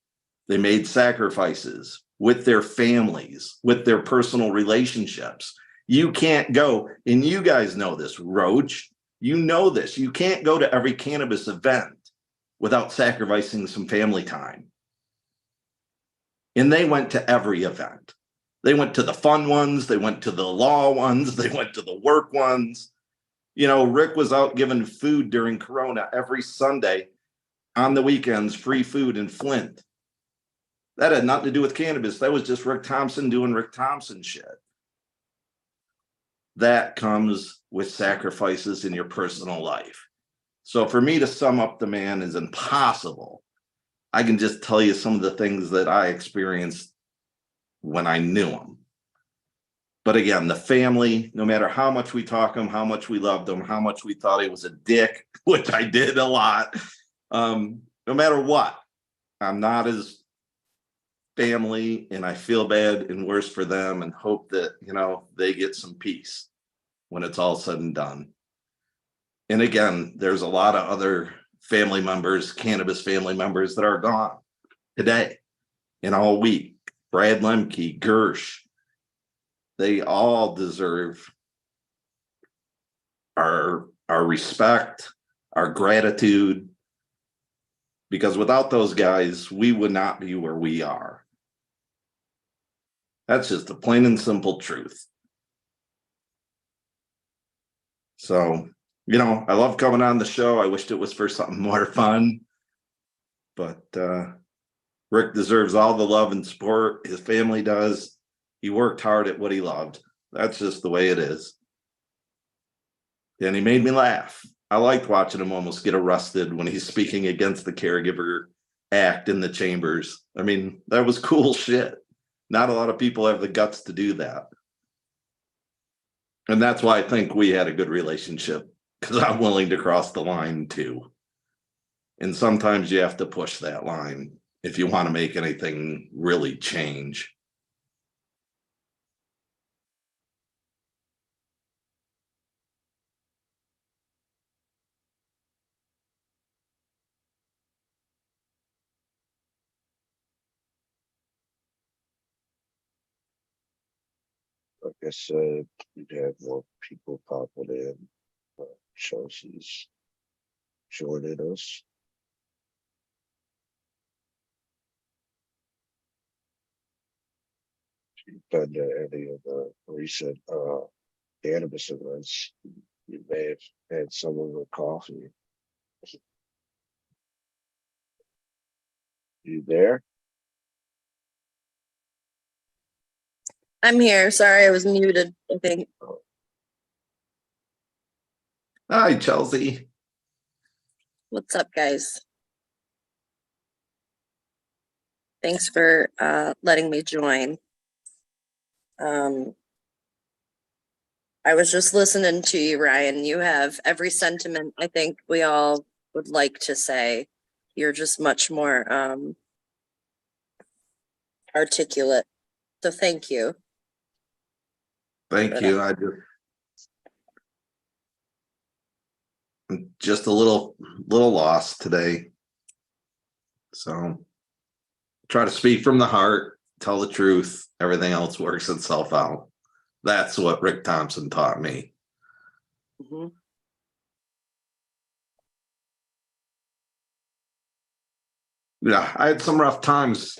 They made sacrifices with their families, with their personal relationships. You can't go, and you guys know this, Roach, you know this. You can't go to every cannabis event without sacrificing some family time. And they went to every event. They went to the fun ones. They went to the law ones. They went to the work ones. You know, Rick was out giving food during Corona every Sunday on the weekends, free food in Flint. That had nothing to do with cannabis. That was just Rick Thompson doing Rick Thompson shit. That comes with sacrifices in your personal life. So for me to sum up the man is impossible. I can just tell you some of the things that I experienced when I knew him. But again, the family, no matter how much we talk him, how much we loved him, how much we thought he was a dick, which I did a lot, no matter what, I'm not his family, and I feel bad and worse for them and hope that, you know, they get some peace when it's all said and done. And again, there's a lot of other family members, cannabis family members, that are gone today and all week. Brad Lemke, Gersh, they all deserve our respect, our gratitude, because without those guys, we would not be where we are. That's just the plain and simple truth. So, you know, I love coming on the show. I wished it was for something more fun, but Rick deserves all the love and support. His family does. He worked hard at what he loved. That's just the way it is. And he made me laugh. I liked watching him almost get arrested when he's speaking against the Caregiver Act in the chambers. I mean, that was cool shit. Not a lot of people have the guts to do that. And that's why I think we had a good relationship because I'm willing to cross the line too. And sometimes you have to push that line if you want to make anything really change. Like I said, you'd have more people popping in. Chelsea's joining us. She's been to any of the recent cannabis events. You may have had some of her coffee. You there? I'm here. Sorry, I was muted, I think. Hi, Chelsea. What's up, guys? Thanks for letting me join. I was just listening to you, Ryan. You have every sentiment I think we all would like to say. You're just much more articulate. So thank you. Thank you. I'm just a little lost today. So try to speak from the heart, tell the truth. Everything else works itself out. That's what Rick Thompson taught me. Mm-hmm. Yeah, I had some rough times.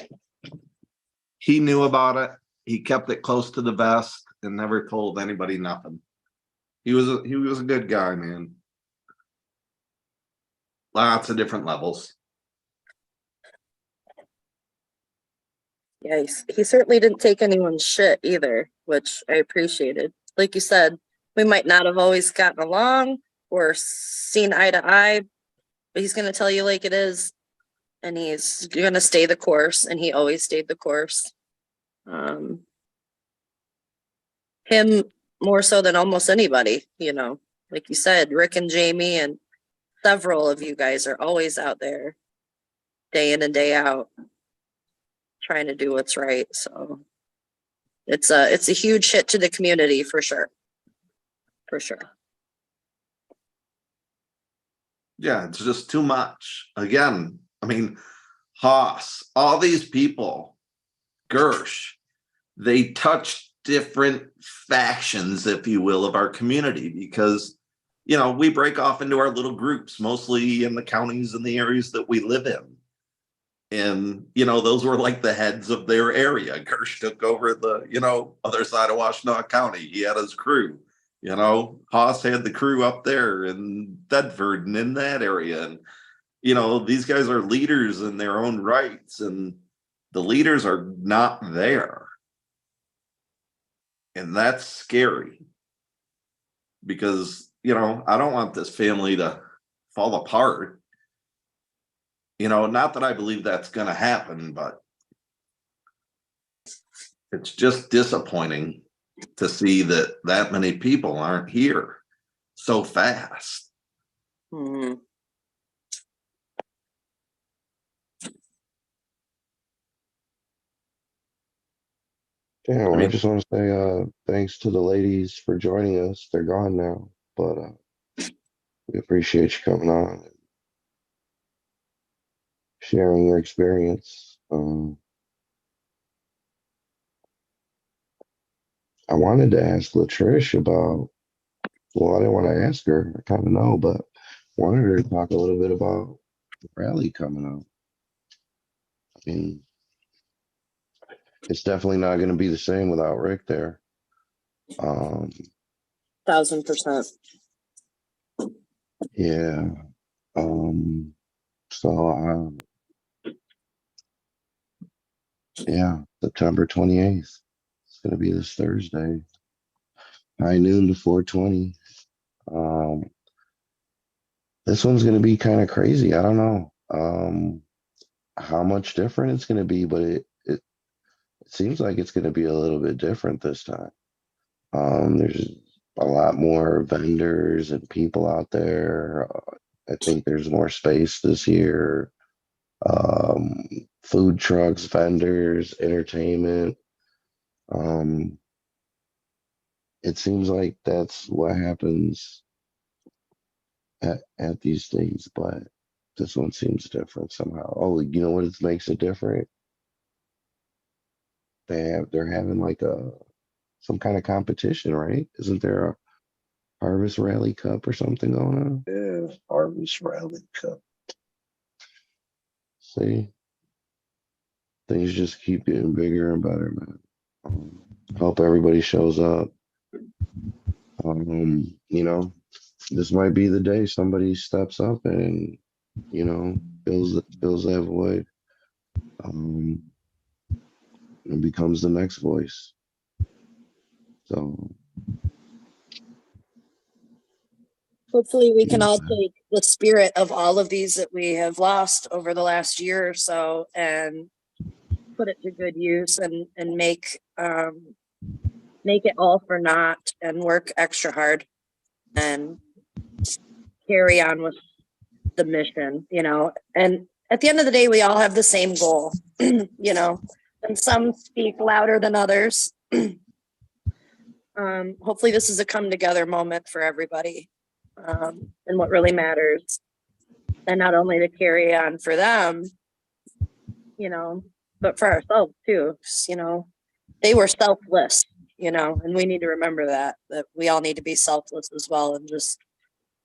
He knew about it. He kept it close to the vest and never told anybody nothing. He was a good guy, man. Lots of different levels. Yeah, he certainly didn't take anyone's shit either, which I appreciated. Like you said, we might not have always gotten along or seen eye to eye, but he's going to tell you like it is, and he's going to stay the course, and he always stayed the course. Him more so than almost anybody, you know. Like you said, Rick and Jamie and several of you guys are always out there day in and day out trying to do what's right. So it's a huge hit to the community for sure. For sure. Yeah, it's just too much. Again, I mean, Haas, all these people, Gersh, they touch different factions, if you will, of our community because, you know, we break off into our little groups, mostly in the counties and the areas that we live in. And, you know, those were like the heads of their area. Gersh took over the, you know, other side of Washtenaw County. He had his crew. You know, Haas had the crew up there in Bedford and in that area. And, you know, these guys are leaders in their own rights, and the leaders are not there. And that's scary because, you know, I don't want this family to fall apart. You know, not that I believe that's going to happen, but it's just disappointing to see that many people aren't here so fast. Mm-hmm. Yeah, I I mean, just want to say thanks to the ladies for joining us. They're gone now, but we appreciate you coming on and sharing your experience. I wanted to ask Latrish about, well, I didn't want to ask her, I kind of know, but wanted her to talk a little bit about the rally coming up. I mean, it's definitely not going to be the same without Rick there. 1000%. Yeah. So, yeah, September 28th. It's going to be this Thursday, high noon to 4:20. Um, this one's going to be kind of crazy. I don't know how much different it's going to be, but it seems like it's going to be a little bit different this time. There's a lot more vendors and people out there. I think there's more space this year. Food trucks, vendors, entertainment. Um, it seems like that's what happens at these things, but this one seems different somehow. Oh, you know what it makes it different? They're having like a some kind of competition, right? Isn't there a Harvest Rally Cup or something going on? Yeah, Harvest Rally Cup. See, things just keep getting bigger and better, man. Hope everybody shows up. You know, this might be the day somebody steps up and, you know, fills that void, um, and becomes the next voice. So, Hopefully we can yeah, all take the spirit of all of these that we have lost over the last year or so and put it to good use and make it all for naught and work extra hard and carry on with the mission, you know. And at the end of the day, we all have the same goal, you know, and some speak louder than others. Hopefully this is a come together moment for everybody, and what really matters. And not only to carry on for them, you know, but for ourselves too. 'Cause, you know, they were selfless, you know, and we need to remember that we all need to be selfless as well and just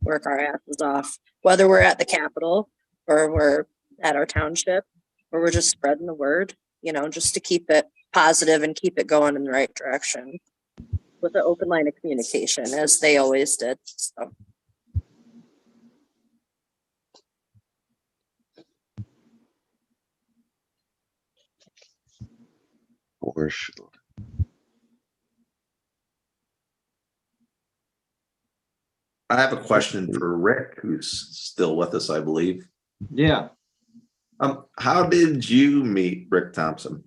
work our asses off, whether we're at the Capitol or we're at our township or we're just spreading the word, you know, just to keep it positive and keep it going in the right direction with an open line of communication as they always did. So. for sure. I have a question for Rick, who's still with us, I believe. Yeah. How did you meet Rick Thompson?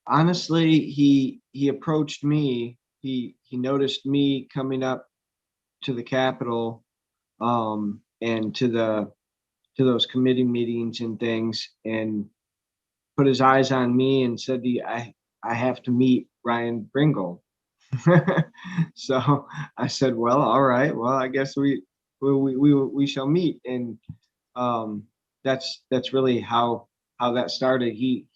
Honestly, he approached me. He noticed me coming up to the Capitol, and to those committee meetings and things, and put his eyes on me and said, I have to meet Ryan Bringle." So I said, well, all right, well, I guess we shall meet. And that's really how that started. He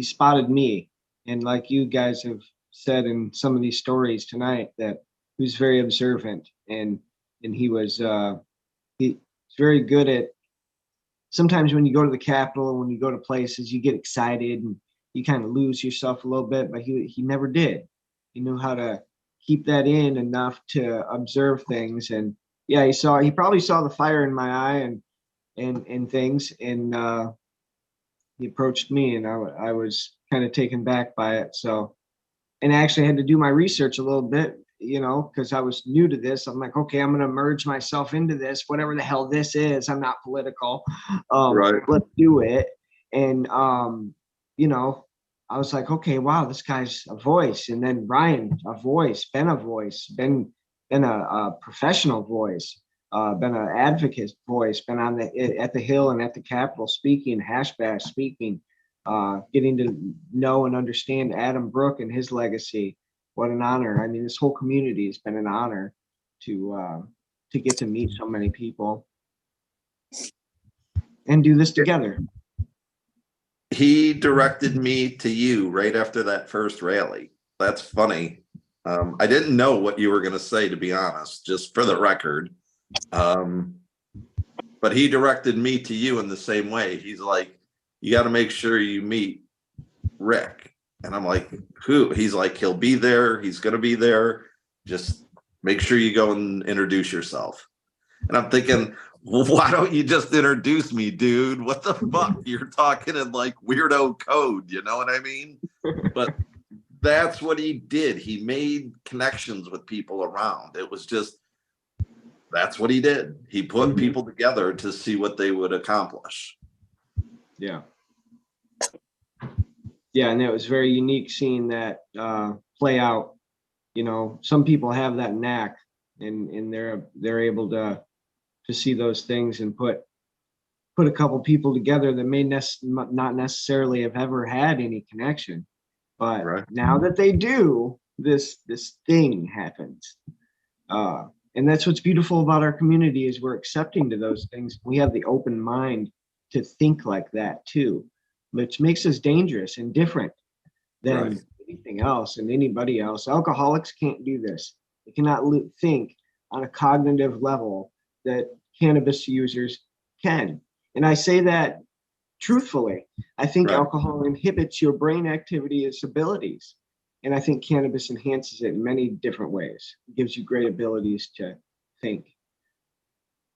spotted me, and like you guys have said in some of these stories tonight, that he was very observant, and he's very good at, sometimes when you go to the Capitol and when you go to places, you get excited and you kind of lose yourself a little bit, but he never did. He knew how to keep that in enough to observe things. And yeah, he probably saw the fire in my eye and things. And he approached me, and I was kind of taken back by it. So, and I actually had to do my research a little bit, you know, because I was new to this. I'm like, okay, I'm going to merge myself into this, whatever the hell this is. I'm not political. Right. Let's do it. And, you know, I was like, okay, wow, this guy's a voice. And then Ryan, a voice, been a professional voice, been an advocate voice, been on at the Hill and at the Capitol speaking, Hashbash speaking, getting to know and understand Adam Brook and his legacy. What an honor. I mean, this whole community has been an honor to get to meet so many people and do this together. He directed me to you right after that first rally. That's funny. I didn't know what you were going to say, to be honest, just for the record. But he directed me to you in the same way. He's like, you got to make sure you meet Rick. And I'm like, who? He's like, he'll be there. He's going to be there. Just make sure you go and introduce yourself. And I'm thinking, well, why don't you just introduce me, dude? What the fuck? You're talking in like weirdo code, you know what I mean? But that's what he did. He made connections with people around. It was just, that's what he did. He put people together to see what they would accomplish. Yeah. Yeah, and it was very unique seeing that play out. You know, some people have that knack, and they're able to see those things and put a couple people together that may not necessarily have ever had any connection, but Right. now that they do, this thing happens. And that's what's beautiful about our community is we're accepting to those things. We have the open mind to think like that too, which makes us dangerous and different than Right. anything else and anybody else. Alcoholics can't do this. They cannot think on a cognitive level that cannabis users can. And I say that truthfully. I think Right. alcohol inhibits your brain activity, its abilities. And I think cannabis enhances it in many different ways. It gives you great abilities to think.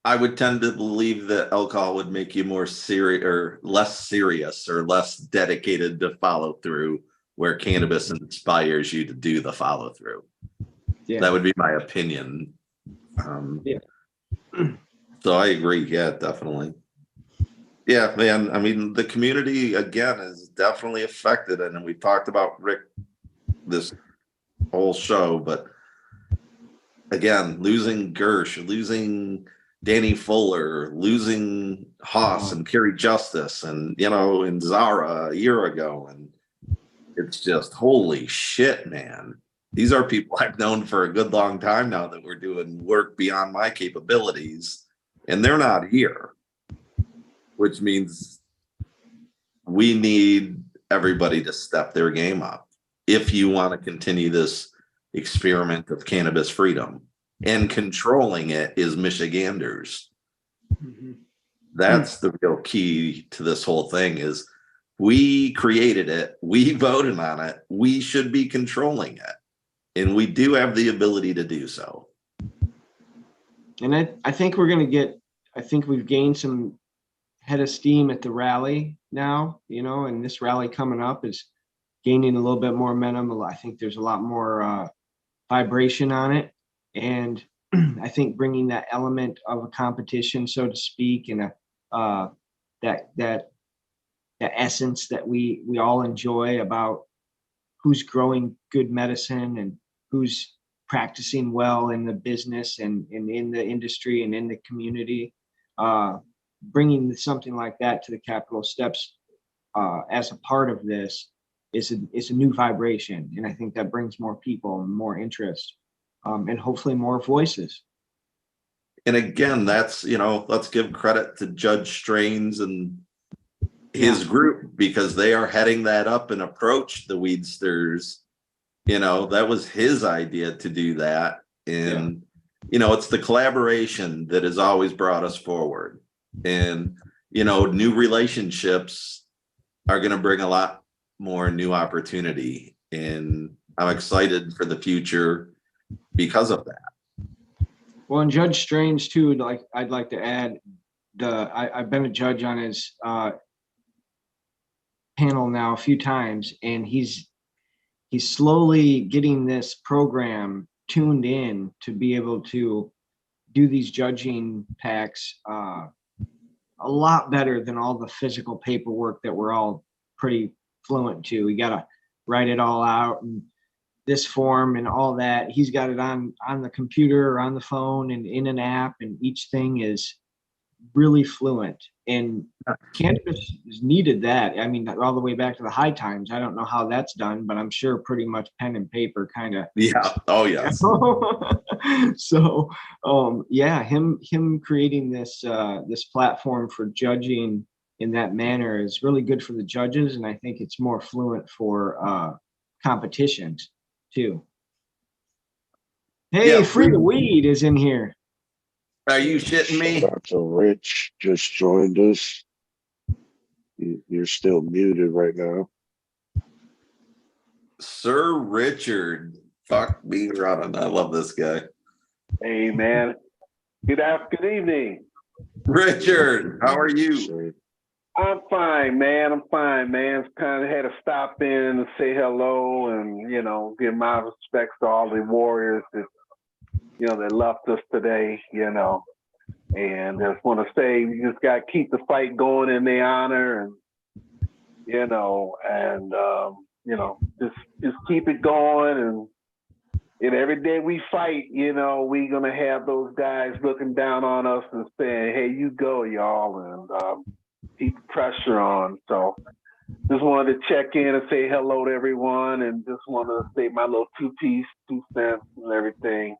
I would tend to believe that alcohol would make you more serious or less dedicated to follow through, where cannabis inspires you to do the follow through. Yeah. That would be my opinion. Yeah. So I agree. Yeah, definitely. Yeah, man. I mean, the community again is definitely affected, and we talked about Rick this whole show, but again, losing Gersh, losing Danny Fuller, losing Haas and Kerry Justice, and and Zara a year ago, and it's just holy shit, man. These are people I've known for a good long time now that we're doing work beyond my capabilities, and they're not here, which means we need everybody to step their game up if you want to continue this experiment of cannabis freedom. And controlling it is Michiganders. Mhm. That's the real key to this whole thing is we created it, we voted on it, we should be controlling it. And we do have the ability to do so. And I think I think we've gained some head of steam at the rally now, and this rally coming up is gaining a little bit more momentum. I think there's a lot more vibration on it. And I think bringing that element of a competition, so to speak, and that essence that we all enjoy about who's growing good medicine and who's practicing well in the business and in the industry and in the community, bringing something like that to the Capitol steps as a part of this is a new vibration. And I think that brings more people and more interest. And hopefully more voices. And again, that's, let's give credit to Judge Strains and his group, because they are heading that up and approach the Weedsters. That was his idea to do that. And, it's the collaboration that has always brought us forward. And, new relationships are going to bring a lot more new opportunity. And I'm excited for the future because of that. Well, and Judge Strange too, like I'd like to add I've been a judge on his panel now a few times, and he's slowly getting this program tuned in to be able to do these judging packs a lot better than all the physical paperwork that we're all pretty fluent to. We got to write it all out and this form and all that. He's got it on the computer or on the phone and in an app, and each thing is really fluent. And cannabis has needed that. I mean, all the way back to the high times. I don't know how that's done, but I'm sure pretty much pen and paper kind of. Yeah. Oh, yes. So, him creating this platform for judging in that manner is really good for the judges, and I think it's more fluent for competitions too. Hey, Yeah, Free the Weed is in here. Are you shitting me? Shout out to Rich, just joined us. You're still muted right now. Sir Richard. Fuck me running. I love this guy. Hey, man. Good evening. Richard, how are you? I'm fine, man. Kind of had to stop in and say hello and, give my respects to all the warriors that, that left us today, And just want to say, you just got to keep the fight going in their honor. And, and just keep it going, and every day we fight, we gonna have those guys looking down on us and saying, "Hey, you go, y'all," and keep the pressure on. So just wanted to check in and say hello to everyone, and just wanted to say my little 2 cents and everything.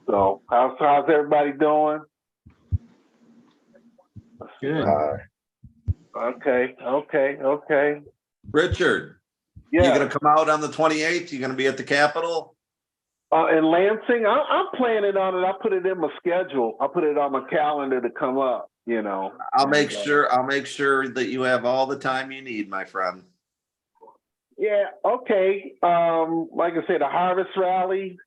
So how's everybody doing? Good. Okay. Richard, Yeah. you gonna come out on the 28th? You gonna be at the Capitol? In Lansing, I'm planning on it. I put it in my schedule. I put it on my calendar to come up. I'll make sure that you have all the time you need, my friend. Yeah. Okay. Like I said, the Harvest Rally.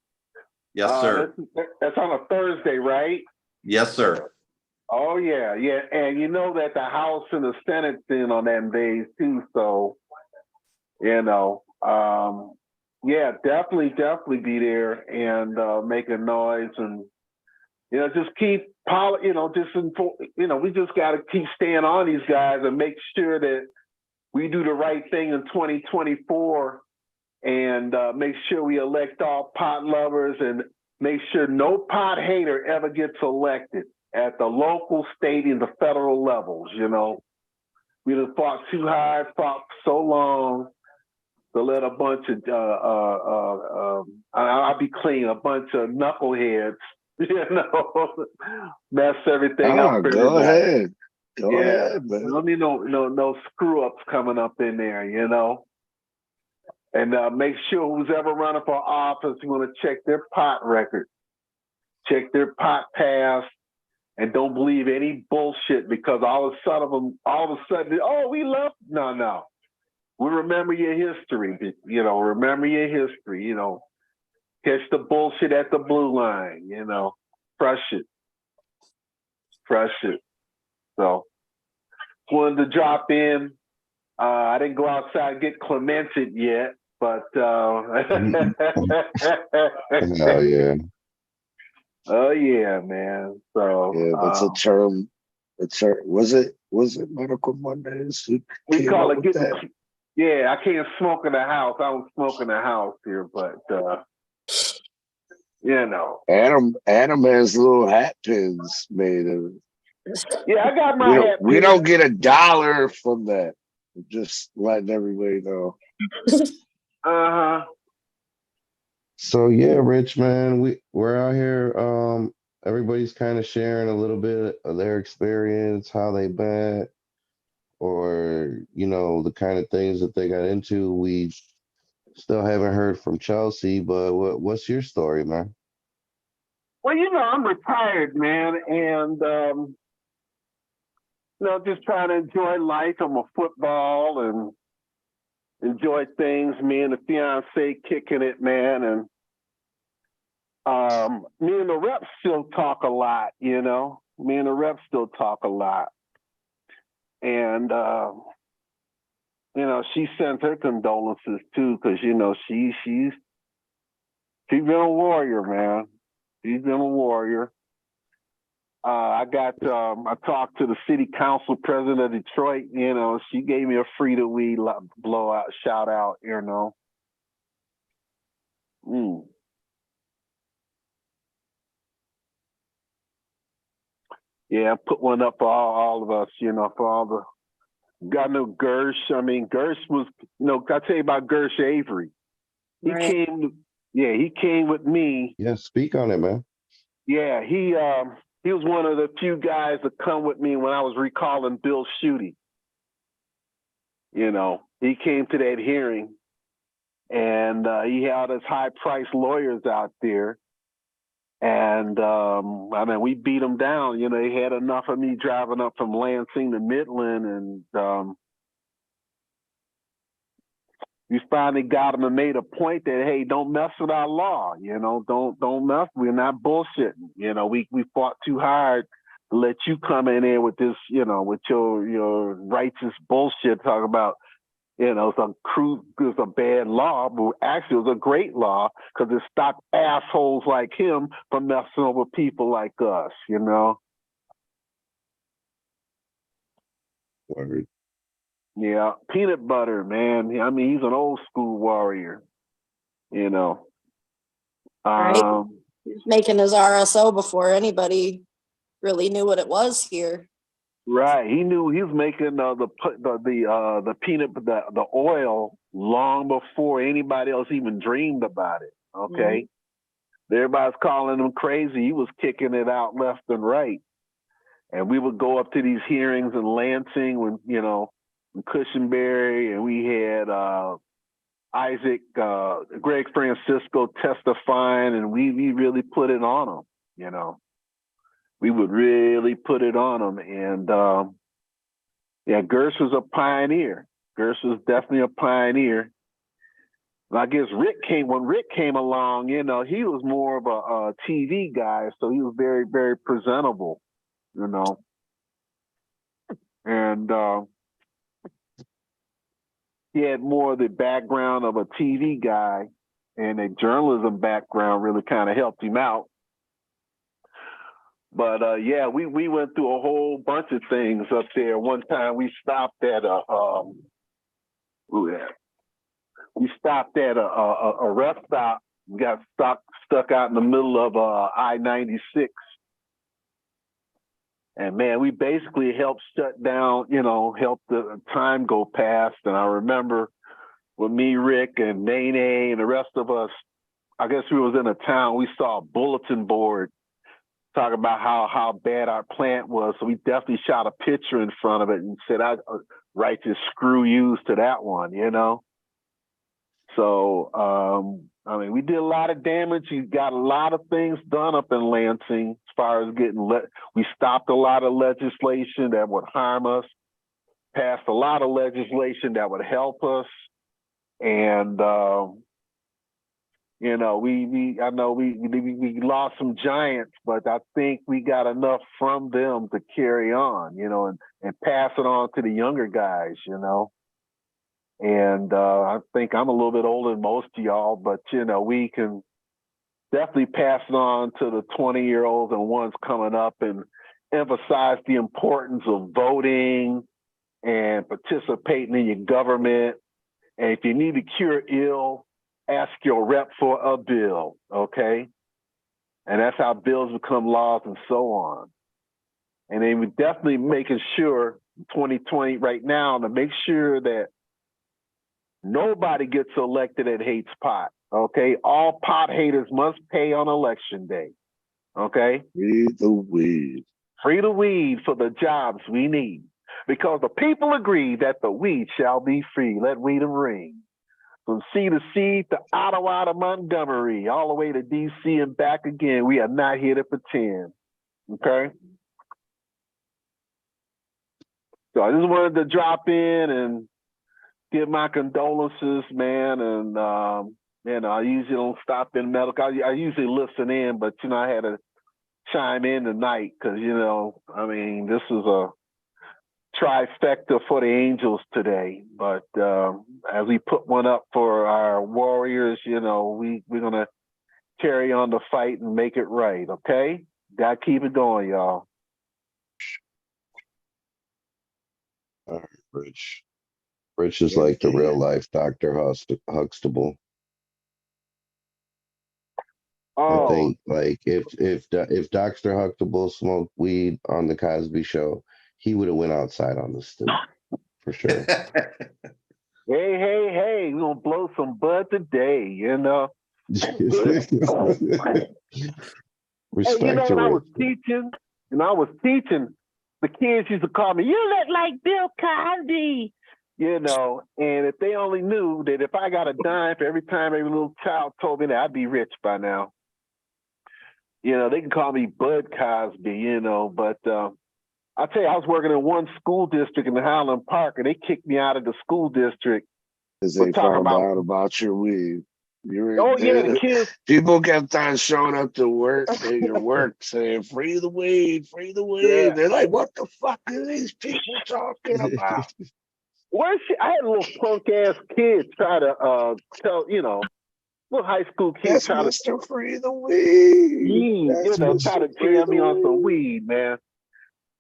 Yes, sir. That's on a Thursday, right? Yes, sir. Oh yeah. And you know that the House and the Senate's in on them days too. So, yeah, definitely be there and make a noise and just keep we just got to keep staying on these guys and make sure that we do the right thing in 2024 and make sure we elect all pot lovers and make sure no pot hater ever gets elected at the local, state, and the federal levels. We done fought too hard, fought so long to let a bunch of I'll be clean, a bunch of knuckleheads, mess everything up. Go ahead. Go ahead, man. We don't need no screw ups coming up in there, And make sure who's ever running for office, you want to check their pot record, check their pot past, and don't believe any bullshit because all of a sudden, oh, we love no. We remember your history, remember your history, catch the bullshit at the blue line, crush it. So wanted to drop in. I didn't go outside and get clemented yet, but Hell yeah. Oh yeah, man. So yeah, that's a term. Was it Medical Mondays? We call it getting. Yeah, I can't smoke in the house. I don't smoke in the house here, but Adam has little hat pins made of. Yeah, I got my hat. We don't get $1 from that. Just letting everybody know. So yeah, Rich, man, we're out here. Everybody's kind of sharing a little bit of their experience, how they met, or the kind of things that they got into. We still haven't heard from Chelsea, but what's your story, man? Well, I'm retired, man, and just trying to enjoy life. I'm a football and enjoy things. Me and the fiance kicking it, man, and me and the reps still talk a lot. Me and the reps still talk a lot, and she sent her condolences too, because she's been a warrior, man. She's been a warrior. I talked to the city council president of Detroit. She gave me a free to weed blowout shout out. Yeah, I put one up for all of us. For all the. Got no Gersh. I mean, Gersh was. I tell you about Gersh Avery. He came. Yeah, he came with me. Yeah, speak on it, man. Yeah, he was one of the few guys that come with me when I was recalling Bill Schuette. He came to that hearing, and he had his high-priced lawyers out there, and we beat him down. They had enough of me driving up from Lansing to Midland, and we finally got him and made a point that, hey, don't mess with our law. Don't mess. We're not bullshitting. We fought too hard to let you come in there with this, with your righteous bullshit talking about, it's a bad law, but actually it was a great law because it stopped assholes like him from messing over people like us. Word. Yeah, peanut butter, man. I mean, he's an old school warrior, you know. Right. He's making his RSO before anybody really knew what it was here. Right. He knew he was making the peanut the oil long before anybody else even dreamed about it. Okay. Everybody's calling him crazy. He was kicking it out left and right. And we would go up to these hearings in Lansing when, you know, in Cushenberry, and we had Greg Francisco testifying, and we really put it on him, you know. We would really put it on him. And yeah, Gersh was a pioneer. Gersh was definitely a pioneer. And I guess when Rick came along, you know, he was more of a TV guy, so he was very, very presentable, you know. And he had more of the background of a TV guy, and a journalism background really kind of helped him out. But yeah, we went through a whole bunch of things up there. One time we stopped at a rest stop. We got stuck out in the middle of I-96. And man, we basically helped shut down, you know, helped the time go past. And I remember with me, Rick, and Nene, and the rest of us, I guess we was in a town, we saw a bulletin board talking about how bad our plant was. So we definitely shot a picture in front of it and said, I'd write this screw yous to that one, you know? So, I mean, we did a lot of damage. We got a lot of things done up in Lansing as far as we stopped a lot of legislation that would harm us, passed a lot of legislation that would help us. And, you know, I know we lost some giants, but I think we got enough from them to carry on, you know, and pass it on to the younger guys, you know. And I think I'm a little bit older than most of y'all, but, you know, we can definitely pass it on to the 20-year-olds and ones coming up and emphasize the importance of voting and participating in your government. And if you need to cure ill, ask your rep for a bill, okay? And that's how bills become laws and so on. And then we're definitely making sure, 2020 right now, to make sure that nobody gets elected that hates pot, okay? All pot haters must pay on election day, okay? Free the weed. Free the weed for the jobs we need. Because the people agree that the weed shall be free. Let weed ring. From sea to sea to Ottawa to Montgomery, all the way to DC and back again. We are not here to pretend, okay? So I just wanted to drop in and give my condolences, man. And, you know, I usually don't stop in medical. I usually listen in, but, you know, I had to chime in tonight because, you know, I mean, this is a trifecta for the angels today. But as we put one up for our warriors, you know, we're going to carry on the fight and make it right, okay? Got to keep it going, y'all. All right, Rich. Rich is like the real life Dr. Huxtable. I think like if Dr. Huxtable smoked weed on the Cosby Show, he would have went outside on the stoop for sure. Hey, we're gonna blow some bud today, you know. Respect Hey, you know, to when I Rich. was teaching, the kids used to call me, "You look like Bill Cosby," you know. And if they only knew that if I got a dime for every time every little child told me that, I'd be rich by now. You know, they can call me Bud Cosby, you know, but I tell you, I was working in one school district in Highland Park, and they kicked me out of the school district. Because they found out about your weed. The kids. People kept on showing up to work, your work, saying, free the weed, free the weed. Yeah. They're like, what the fuck are these people talking about? I had a little punk ass kid try to tell, you know, little high school kid That's try Mr. Free the Weed. You know, try to jam me on some weed, man.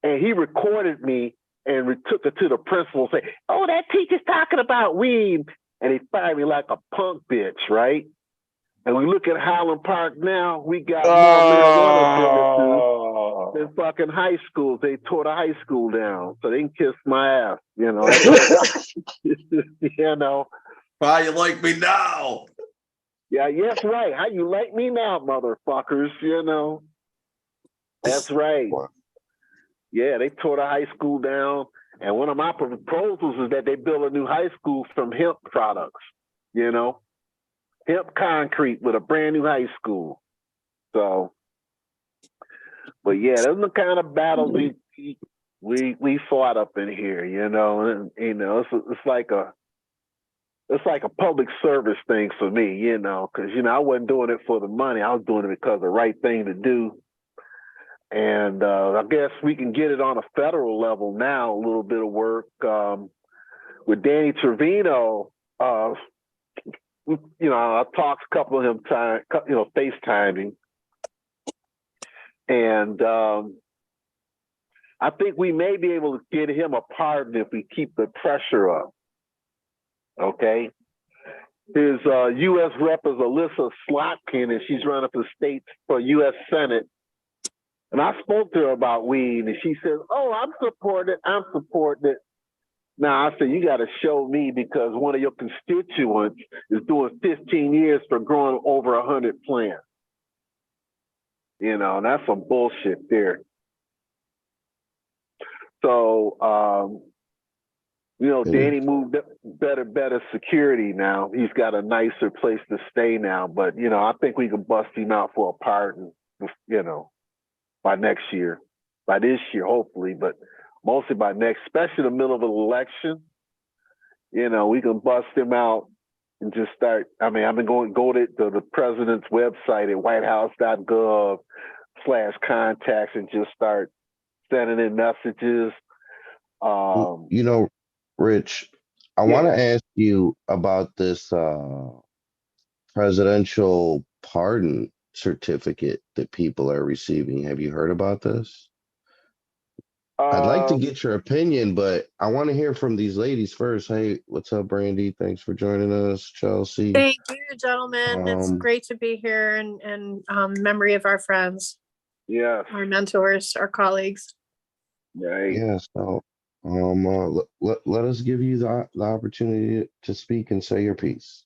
And he recorded me and we took it to the principal and say, oh, that teacher's talking about weed. And he fired me like a punk bitch, right? And we look at Highland Park now, we got more marijuana businesses than fucking high schools. They tore the high school down, so they can kiss my ass, you know. You know. How you like me now? Yeah, yes, right. How you like me now, motherfuckers, you know. That's right. Yeah, they tore the high school down. And one of my proposals is that they build a new high school from hemp products, you know. Hemp concrete with a brand new high school. So, but yeah, those are the kind of battles we fought up in here, you know. And you know, it's like a public service thing for me, you know, because you know I wasn't doing it for the money. I was doing it because the right thing to do. And I guess we can get it on a federal level now. A little bit of work with Danny Trevino. You know, I talked a couple of him FaceTiming, and I think we may be able to get him a pardon if we keep the pressure up. Okay, his U.S. rep is Alyssa Slotkin, and she's running for state for U.S. Senate. And I spoke to her about weed, and she says, "Oh, I'm supporting it." Now, I said, you got to show me because one of your constituents is doing 15 years for growing over 100 plants. You know, and that's some bullshit there. So, you know, Danny moved up better security now. He's got a nicer place to stay now. But, you know, I think we can bust him out for a pardon, you know, by next year, by this year, hopefully. But mostly by next, especially in the middle of an election, you know, we can bust him out and just start. I mean, I've been go to the president's website at whitehouse.gov/contacts and just start sending in messages. You know, Rich, I want to ask you about this presidential pardon certificate that people are receiving. Have you heard about this? I'd like to get your opinion, but I want to hear from these ladies first. Hey, what's up, Brandy? Thanks for joining us, Chelsea. Thank you, gentlemen. It's great to be here and memory of our friends. Yeah. Our mentors, our colleagues. Right. Yeah, so let us give you the opportunity to speak and say your piece.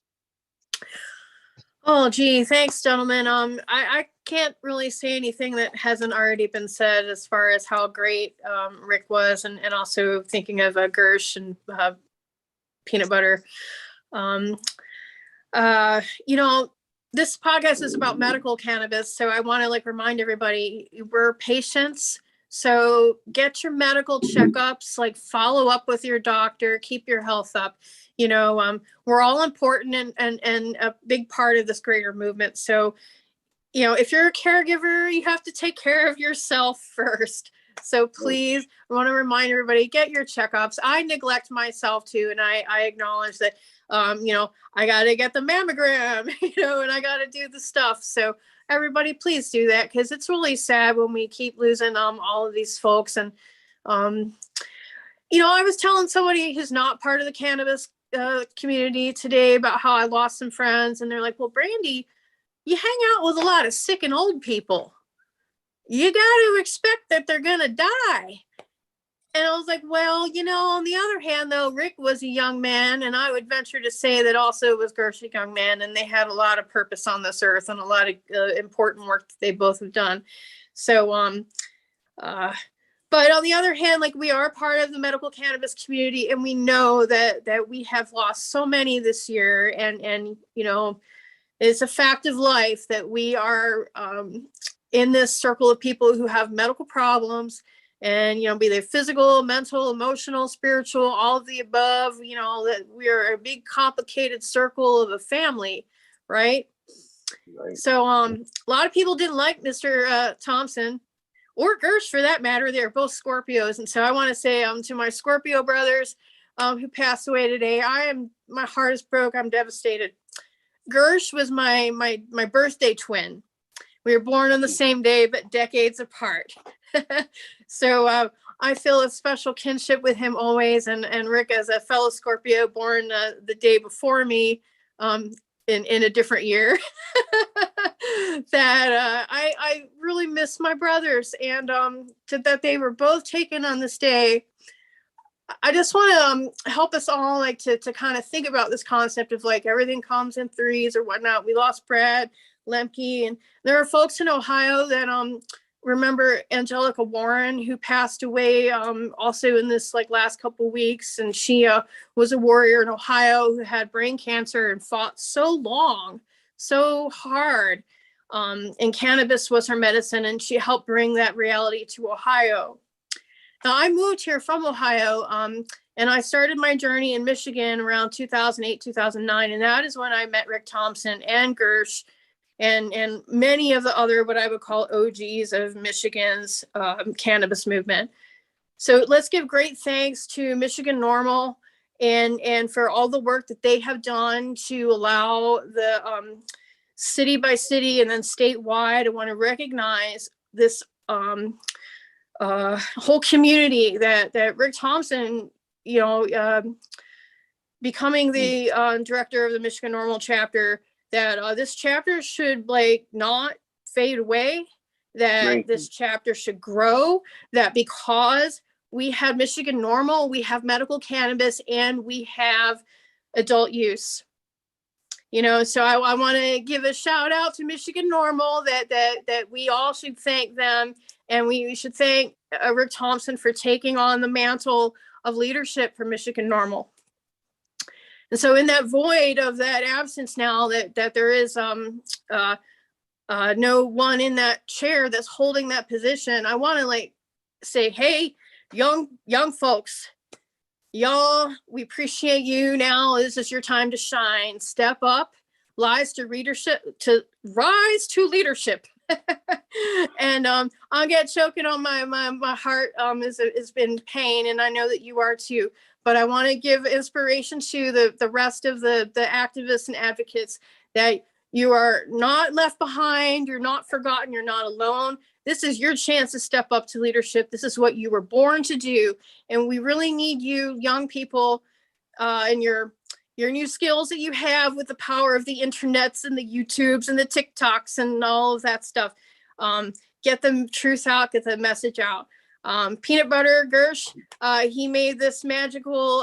Oh, gee, thanks, gentlemen. I can't really say anything that hasn't already been said as far as how great Rick was, and also thinking of Gersh and peanut butter. You know, this podcast is about medical cannabis, so I want to remind everybody we're patients. So get your medical checkups, follow up with your doctor, keep your health up. You know, we're all important and a big part of this greater movement. So, you know, if you're a caregiver, you have to take care of yourself first. So please, I want to remind everybody, get your checkups. I neglect myself too. And I acknowledge that, you know, I got to get the mammogram, you know, and I got to do the stuff. So everybody, please do that, because it's really sad when we keep losing all of these folks. And, you know, I was telling somebody who's not part of the cannabis community today about how I lost some friends, and they're like, well, Brandy, you hang out with a lot of sick and old people. You got to expect that they're going to die. And I was like, well, you know, on the other hand, though, Rick was a young man, and I would venture to say that also was Gersh a young man, and they had a lot of purpose on this earth and a lot of important work that they both have done. So, but on the other hand, we are part of the medical cannabis community, and we know that we have lost so many this year, and you know, it's a fact of life that we are in this circle of people who have medical problems, and, you know, be they physical, mental, emotional, spiritual, all of the above, you know, that we are a big complicated circle of a family, right? So a lot of people didn't like Mr. Thompson, or Gersh for that matter. They're both Scorpios. And so I want to say to my Scorpio brothers who passed away today, my heart is broke. I'm devastated. Gersh was my birthday twin. We were born on the same day, but decades apart. So I feel a special kinship with him always. And Rick, as a fellow Scorpio born the day before me, in a different year, that I really miss my brothers, and that they were both taken on this day. I just want to help us all, like, to kind of think about this concept of, like, everything comes in threes or whatnot. We lost Brad Lemke, and there are folks in Ohio that remember Angelica Warren, who passed away also in this, like, last couple of weeks. And she was a warrior in Ohio who had brain cancer and fought so long, so hard. And cannabis was her medicine, and she helped bring that reality to Ohio. Now, I moved here from Ohio, and I started my journey in Michigan around 2008, 2009. And that is when I met Rick Thompson and Gersh and many of the other, what I would call OGs of Michigan's cannabis movement. So let's give great thanks to Michigan NORML and for all the work that they have done to allow the city by city and then statewide. I want to recognize this whole community that Rick Thompson, becoming the director of the Michigan NORML chapter, that this chapter should, like, not fade away, that Right. this chapter should grow, that because we have Michigan NORML, we have medical cannabis, and we have adult use. So I want to give a shout out to Michigan NORML, that we all should thank them, and we should thank Rick Thompson for taking on the mantle of leadership for Michigan NORML. And so in that void of that absence now, that there is no one in that chair that's holding that position, I want to, like, say, hey, young folks, y'all, we appreciate you now. This is your time to shine. Step up, rise to leadership. And I'll get choking on my heart has been pain, and I know that you are too. But I want to give inspiration to the rest of the activists and advocates, that you are not left behind, you're not forgotten, you're not alone. This is your chance to step up to leadership. This is what you were born to do. And we really need you, young people, and your new skills that you have with the power of the internets and the YouTubes and the TikToks and all of that stuff. Get the truth out, get the message out. Peanut Butter Gersh, he made this magical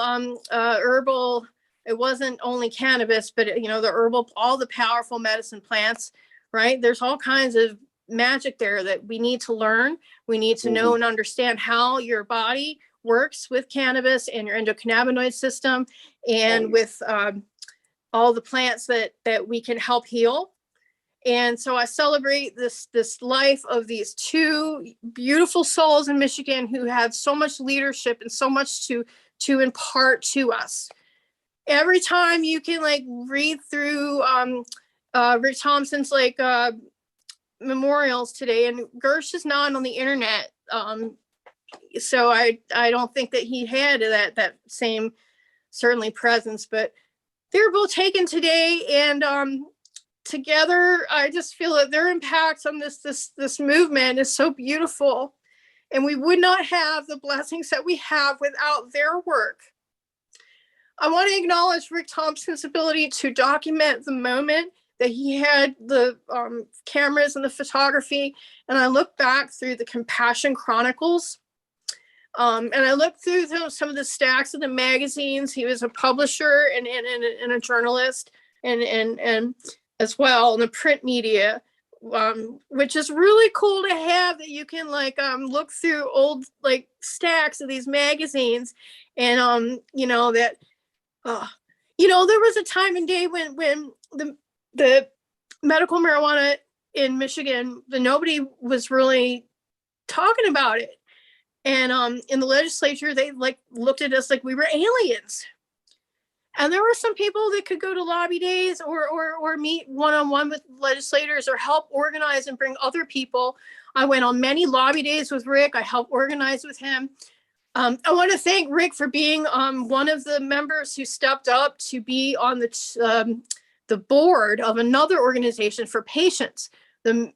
herbal. It wasn't only cannabis, but the herbal, all the powerful medicine plants, right? There's all kinds of magic there that we need to learn. We need to know and understand how your body works with cannabis and your endocannabinoid system, and with all the plants that we can help heal. And so I celebrate this life of these two beautiful souls in Michigan who had so much leadership and so much to impart to us. Every time you can, like, read through Rick Thompson's, like, memorials today, and Gersh is not on the internet, so I don't think that he had that same, certainly, presence, but they're both taken today, and together I just feel that their impact on this movement is so beautiful, and we would not have the blessings that we have without their work. I want to acknowledge Rick Thompson's ability to document the moment, that he had the cameras and the photography. And I look back through the Compassion Chronicles, and I looked through some of the stacks of the magazines. He was a publisher and a journalist, and as well in the print media, which is really cool to have, that you can, like, look through old, like, stacks of these magazines, and that there was a time and day when the medical marijuana in Michigan, nobody was really talking about it. And in the legislature, they, like, looked at us like we were aliens. And there were some people that could go to lobby days or meet one-on-one with legislators or help organize and bring other people. I went on many lobby days with Rick. I helped organize with him. I want to thank Rick for being one of the members who stepped up to be on the board of another organization for patients, the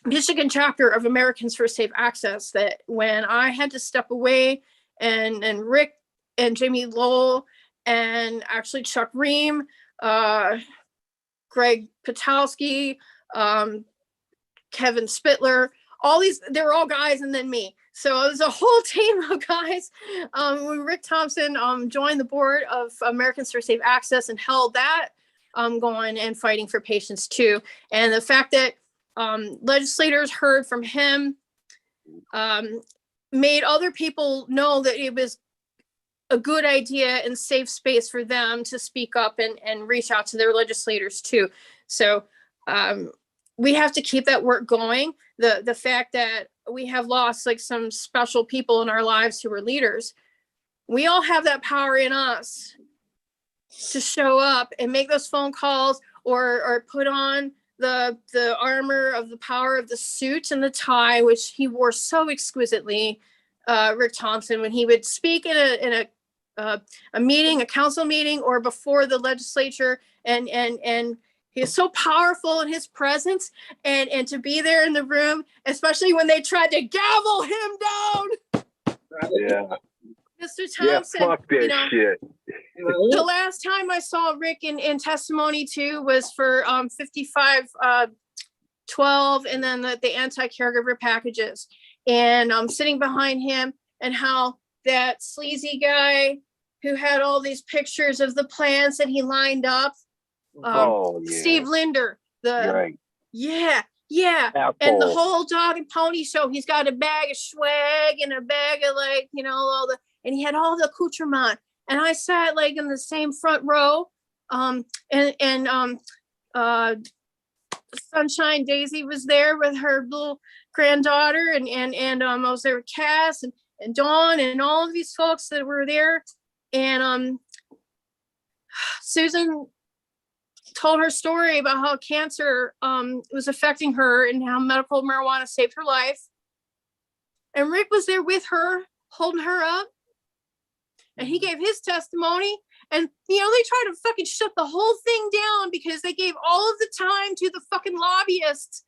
Michigan chapter of Americans for Safe Access, that when I had to step away, and Rick and Jamie Lowell and actually Chuck Ream, Greg Patowski, Kevin Spittler, all these, they were all guys, and then me. So it was a whole team of guys. When Rick Thompson joined the board of Americans for Safe Access and held that going and fighting for patients too. And the fact that legislators heard from him made other people know that it was a good idea and safe space for them to speak up and reach out to their legislators too. So we have to keep that work going. The fact that we have lost like some special people in our lives who were leaders, we all have that power in us to show up and make those phone calls, or put on the armor of the power of the suit and the tie, which he wore so exquisitely, Rick Thompson, when he would speak in a meeting, a council meeting, or before the legislature, and he is so powerful in his presence, and to be there in the room, especially when they tried to gavel him down. Yeah. Mr. Yeah, Thompson, fuck that you know, shit. the last time I saw Rick in testimony too was for 5512, and then the anti-caregiver packages, and sitting behind him, and how that sleazy guy who had all these pictures of the plans that he lined up, Steve Linder, Right. yeah, Apple. and the whole dog and pony show. He's got a bag of swag and a bag of, like, you know, all the, and he had all the accoutrement. And I sat like in the same front row, Sunshine Daisy was there with her little granddaughter, and I was there with Cass and Dawn and all of these folks that were there. And Susan told her story about how cancer was affecting her and how medical marijuana saved her life. And Rick was there with her, holding her up. And he gave his testimony. And, you know, they tried to fucking shut the whole thing down because they gave all of the time to the fucking lobbyists.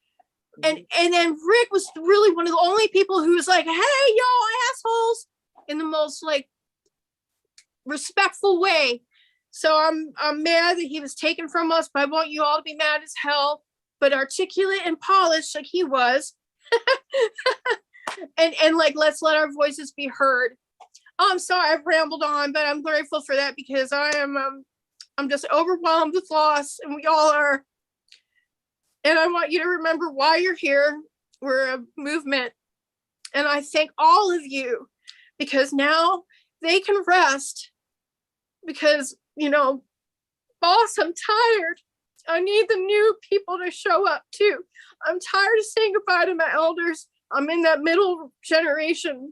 And then Rick was really one of the only people who was like, hey, y'all assholes, in the most like respectful way. So I'm mad that he was taken from us, but I want you all to be mad as hell, but articulate and polished like he was. and like, let's let our voices be heard. I'm sorry I've rambled on, but I'm grateful for that, because I'm just overwhelmed with loss, and we all are. And I want you to remember why you're here. We're a movement. And I thank all of you, because now they can rest, because, you know, boss, I'm tired. I need the new people to show up too. I'm tired of saying goodbye to my elders. I'm in that middle generation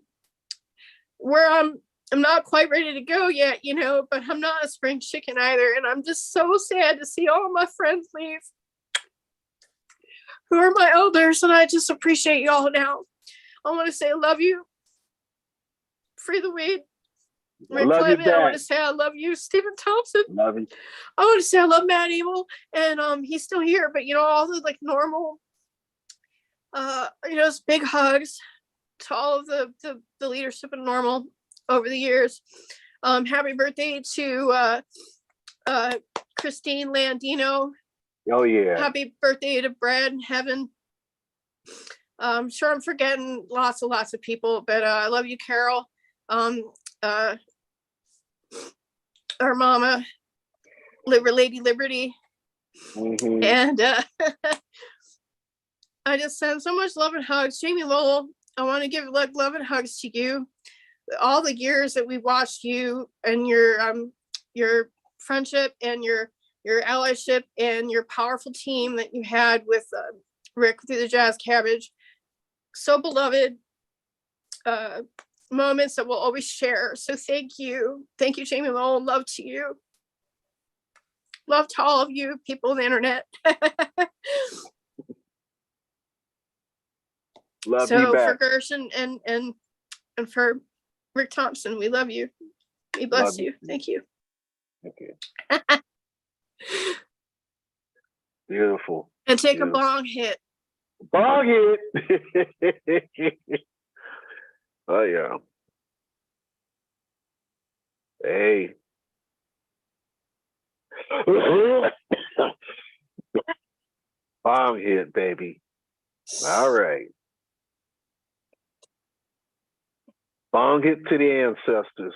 where I'm not quite ready to go yet, you know, but I'm not a spring chicken either. And I'm just so sad to see all my friends leave, who are my elders, and I just appreciate y'all now. I want to say I love you. Free the weed. Rick Clement, I want to say I love you, Stephen Thompson. Love you. I want to say I love Matt Evil, and he's still here, but you know, all the like normal, you know, big hugs to all of the leadership and normal over the years. Happy birthday to Christine Landino. Oh yeah. Happy birthday to Brad in heaven. I'm sure I'm forgetting lots of people, but I love you, Carol. Our mama, Lady Liberty. Mm-hmm. And I just send so much love and hugs. Jamie Lowell, I want to give love and hugs to you. All the years that we watched you and your friendship and your allyship and your powerful team that you had with Rick through the Jazz Cabbage. So beloved moments that we'll always share. So thank you. Thank you, Jamie Lowell. Love to you. Love to all of you people on the internet. Love so you back. for Gershon and for Rick Thompson, we love you. We bless you. Thank you. Okay. Beautiful. And take a bong hit. Bog it. Oh yeah. Hey. Bomb hit, baby. All right. Bong hit to the ancestors.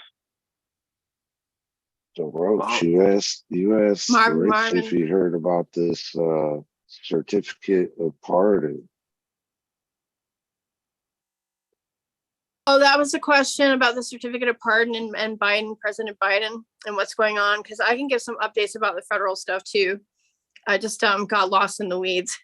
So, Roach, Bong. you asked Rich Marvin. if he heard about this certificate of pardon. Oh, that was a question about the certificate of pardon and Biden, President Biden, and what's going on. Because I can give some updates about the federal stuff too. I just got lost in the weeds.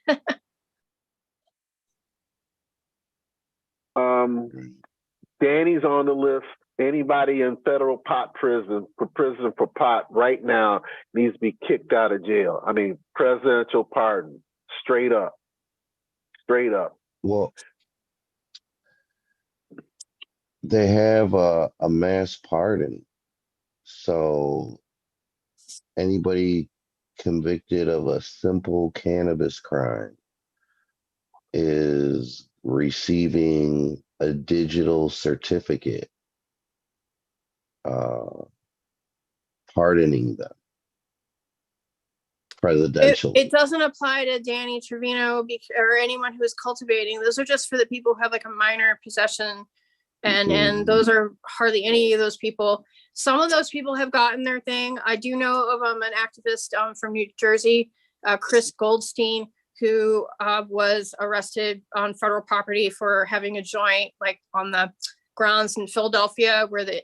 Danny's on the list. Anybody in federal pot prison for pot right now needs to be kicked out of jail. I mean, presidential pardon, straight up. Well, they have a mass pardon. So anybody convicted of a simple cannabis crime is receiving a digital certificate pardoning them. Presidential. It doesn't apply to Danny Trevino or anyone who is cultivating. Those are just for the people who have like a minor possession, and those are hardly any of those people. Some of those people have gotten their thing. I do know of an activist from New Jersey, Chris Goldstein, who was arrested on federal property for having a joint like on the grounds in Philadelphia where the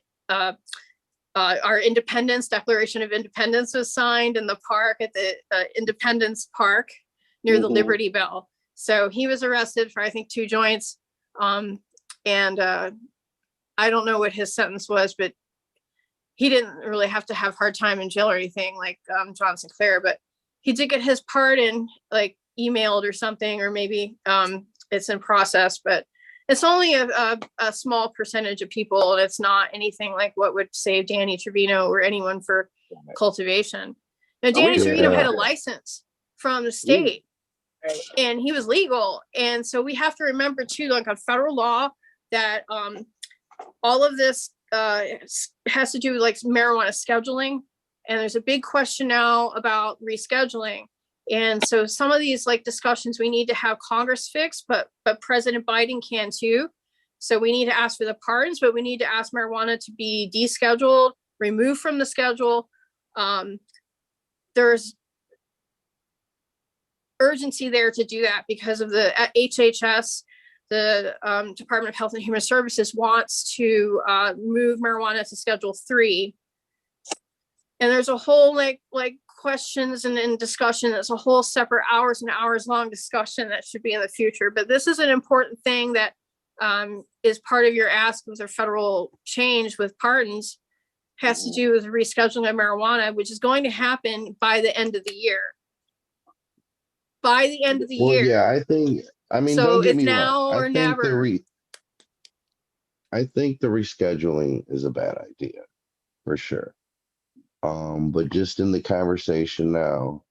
our Declaration of Independence was signed in the park at the Independence Park near the Liberty Bell. So he was arrested for, I think, 2 joints. And I don't know what his sentence was, but he didn't really have to have hard time in jail or anything like John Sinclair, but he did get his pardon like emailed or something, or maybe it's in process, but it's only a small percentage of people, and it's not anything like what would save Danny Trevino or anyone for cultivation. Now, Danny Trevino had a license from the state, and he was legal. And so we have to remember too, like on federal law, that all of this has to do with like marijuana scheduling. And there's a big question now about rescheduling. And so some of these like discussions we need to have Congress fix, but President Biden can too. So we need to ask for the pardons, but we need to ask marijuana to be descheduled, removed from the schedule. There's urgency there to do that because of the HHS, the Department of Health and Human Services wants to move marijuana to Schedule 3. And there's a whole like questions and discussion. It's a whole separate hours and hours long discussion that should be in the future. But this is an important thing that is part of your ask with their federal change with pardons, has to do with rescheduling of marijuana, which is going to happen by the end of the year. By the end of the year. Yeah, I mean, so don't get it's me now wrong. or never. I think the rescheduling is a bad idea, for sure. But just in the conversation now,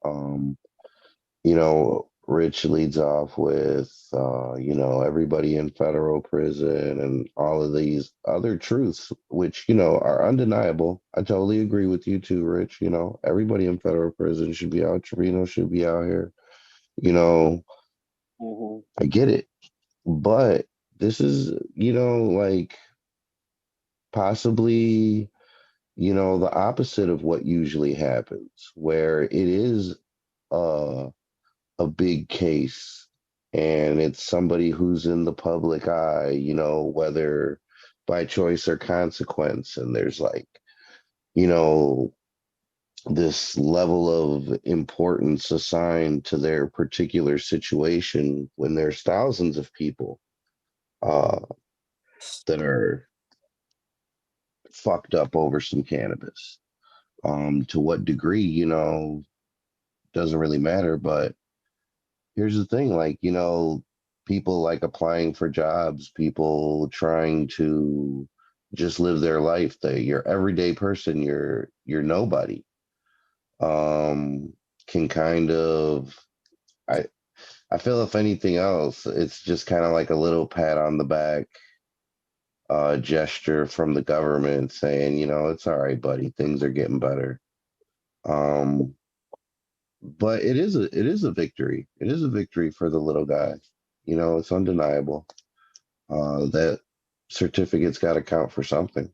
you know, Rich leads off with, you know, everybody in federal prison and all of these other truths, which, you know, are undeniable. I totally agree with you too, Rich. You know, everybody in federal prison should be out. Trevino should be out here. You know, I get it. But this is, you know, like possibly, you know, the opposite of what usually happens, where it is a big case and it's somebody who's in the public eye, you know, whether by choice or consequence. And there's like, you know, this level of importance assigned to their particular situation when there's thousands of people that are fucked up over some cannabis. To what degree, you know, doesn't really matter. But here's the thing, like, you know, people like applying for jobs, people trying to just live their life. Your everyday person, you're nobody. Can kind of, I feel if anything else, it's just kind of like a little pat on the back gesture from the government saying, you know, it's all right, buddy, things are getting better. Um, but it is a victory. It is a victory for the little guy. You know, it's undeniable. That certificate's got to count for something.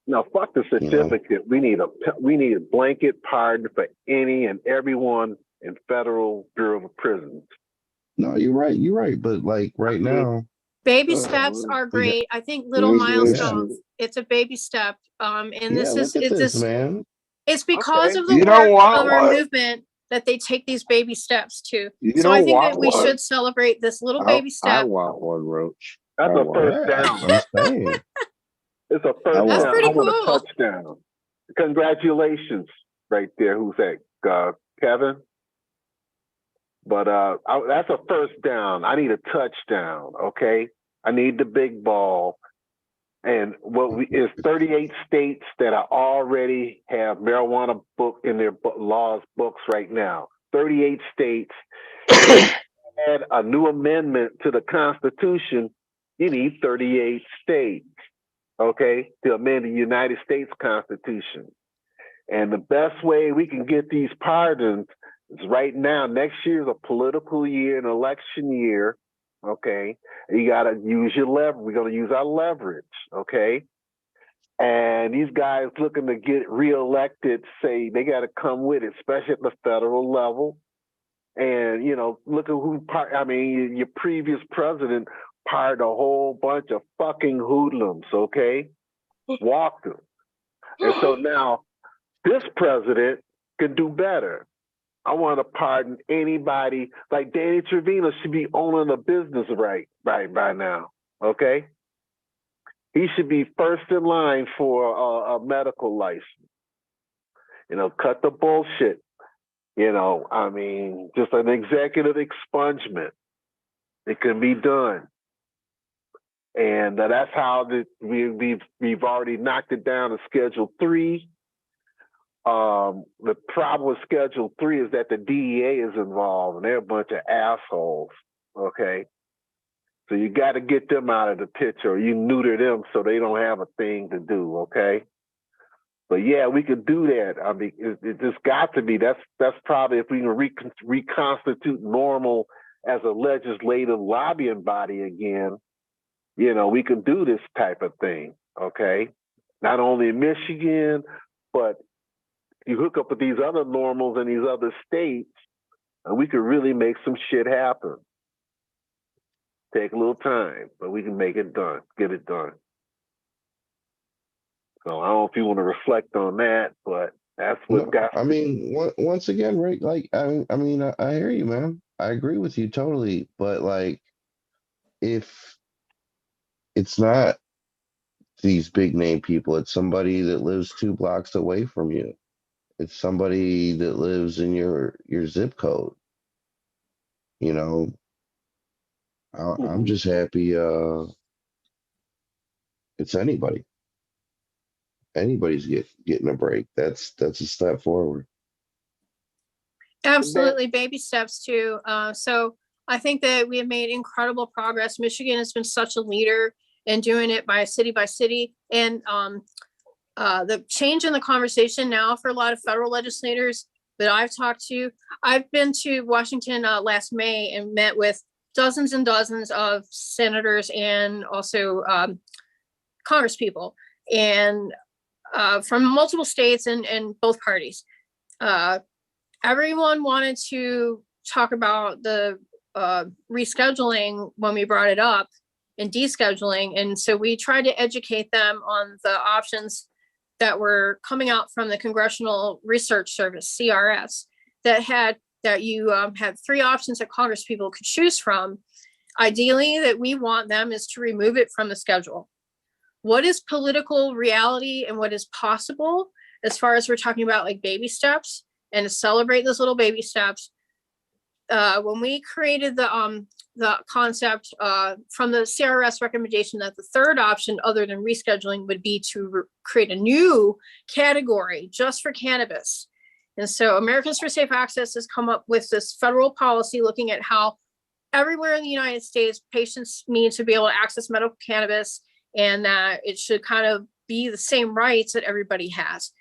Now, fuck the You know, certificate. We need a blanket pardon for any and everyone in Federal Bureau of Prisons. no, you're right. You're right. But like right now, Baby steps are we got great. I think little milestones, it's a baby step. And yeah. this is, Look at it's this, this, man. it's because Okay. of the You don't work want of our what? movement that they take these baby steps too. You So I don't think want that we what? should celebrate this little I, baby I step. want one, Roach. That's I a want first Yeah, down. I'm saying. It's a I first That's down. I pretty want a cool. touchdown. Congratulations, right there. Who's that? Kevin. But that's a first down. I need a touchdown. Okay, I need the big ball. And is 38 states that are already have marijuana book in their laws books right now. 38 states. Add a new amendment to the Constitution. You need 38 states, okay, to amend the United States Constitution. And the best way we can get these pardons is right now. Next year is a political year, an election year, okay? You got to use your leverage. We're going to use our leverage, okay? And these guys looking to get reelected say they got to come with it, especially at the federal level. And, you know, look at your previous president pardoned a whole bunch of fucking hoodlums, okay? Walked them. And so now this president can do better. I want to pardon anybody. Like Danny Trevino should be owning a business right by now, okay? He should be first in line for a medical license. You know, cut the bullshit. You know, I mean, just an executive expungement. It can be done. And that's how we've already knocked it down to Schedule 3. The problem with Schedule 3 is that the DEA is involved, and they're a bunch of assholes, okay? So you got to get them out of the picture, or you neuter them so they don't have a thing to do, okay? But yeah, we could do that. I mean, it just got to be. That's probably if we can reconstitute normal as a legislative lobbying body again. You know, we can do this type of thing. Okay, not only in Michigan, but you hook up with these other normals in these other states, and we could really make some shit happen. Take a little time, but we can make it done. Get it done. So I don't know if you want to reflect on that, but that's what No, got. I mean, once again, right? Like, I hear you, man. I agree with you totally. But like, if it's not these big name people, it's somebody that lives 2 blocks away from you. It's somebody that lives in your zip code. You know, I'm just happy. It's anybody. Anybody's getting a break. That's a step forward. Absolutely, baby steps too. So I think that we have made incredible progress. Michigan has been such a leader in doing it by city, and the change in the conversation now for a lot of federal legislators that I've talked to. I've been to Washington last May and met with dozens and dozens of senators and also congresspeople, and from multiple states and both parties. Everyone wanted to talk about the rescheduling when we brought it up and descheduling. And so we tried to educate them on the options that were coming out from the Congressional Research Service, CRS, that you had 3 options that Congress people could choose from. Ideally, that we want them is to remove it from the schedule. What is political reality and what is possible as far as we're talking about like baby steps and to celebrate those little baby steps? When we created the concept from the CRS recommendation that the third option other than rescheduling would be to create a new category just for cannabis. And so Americans for Safe Access has come up with this federal policy looking at how everywhere in the United States, patients need to be able to access medical cannabis, and that it should kind of be the same rights that everybody has.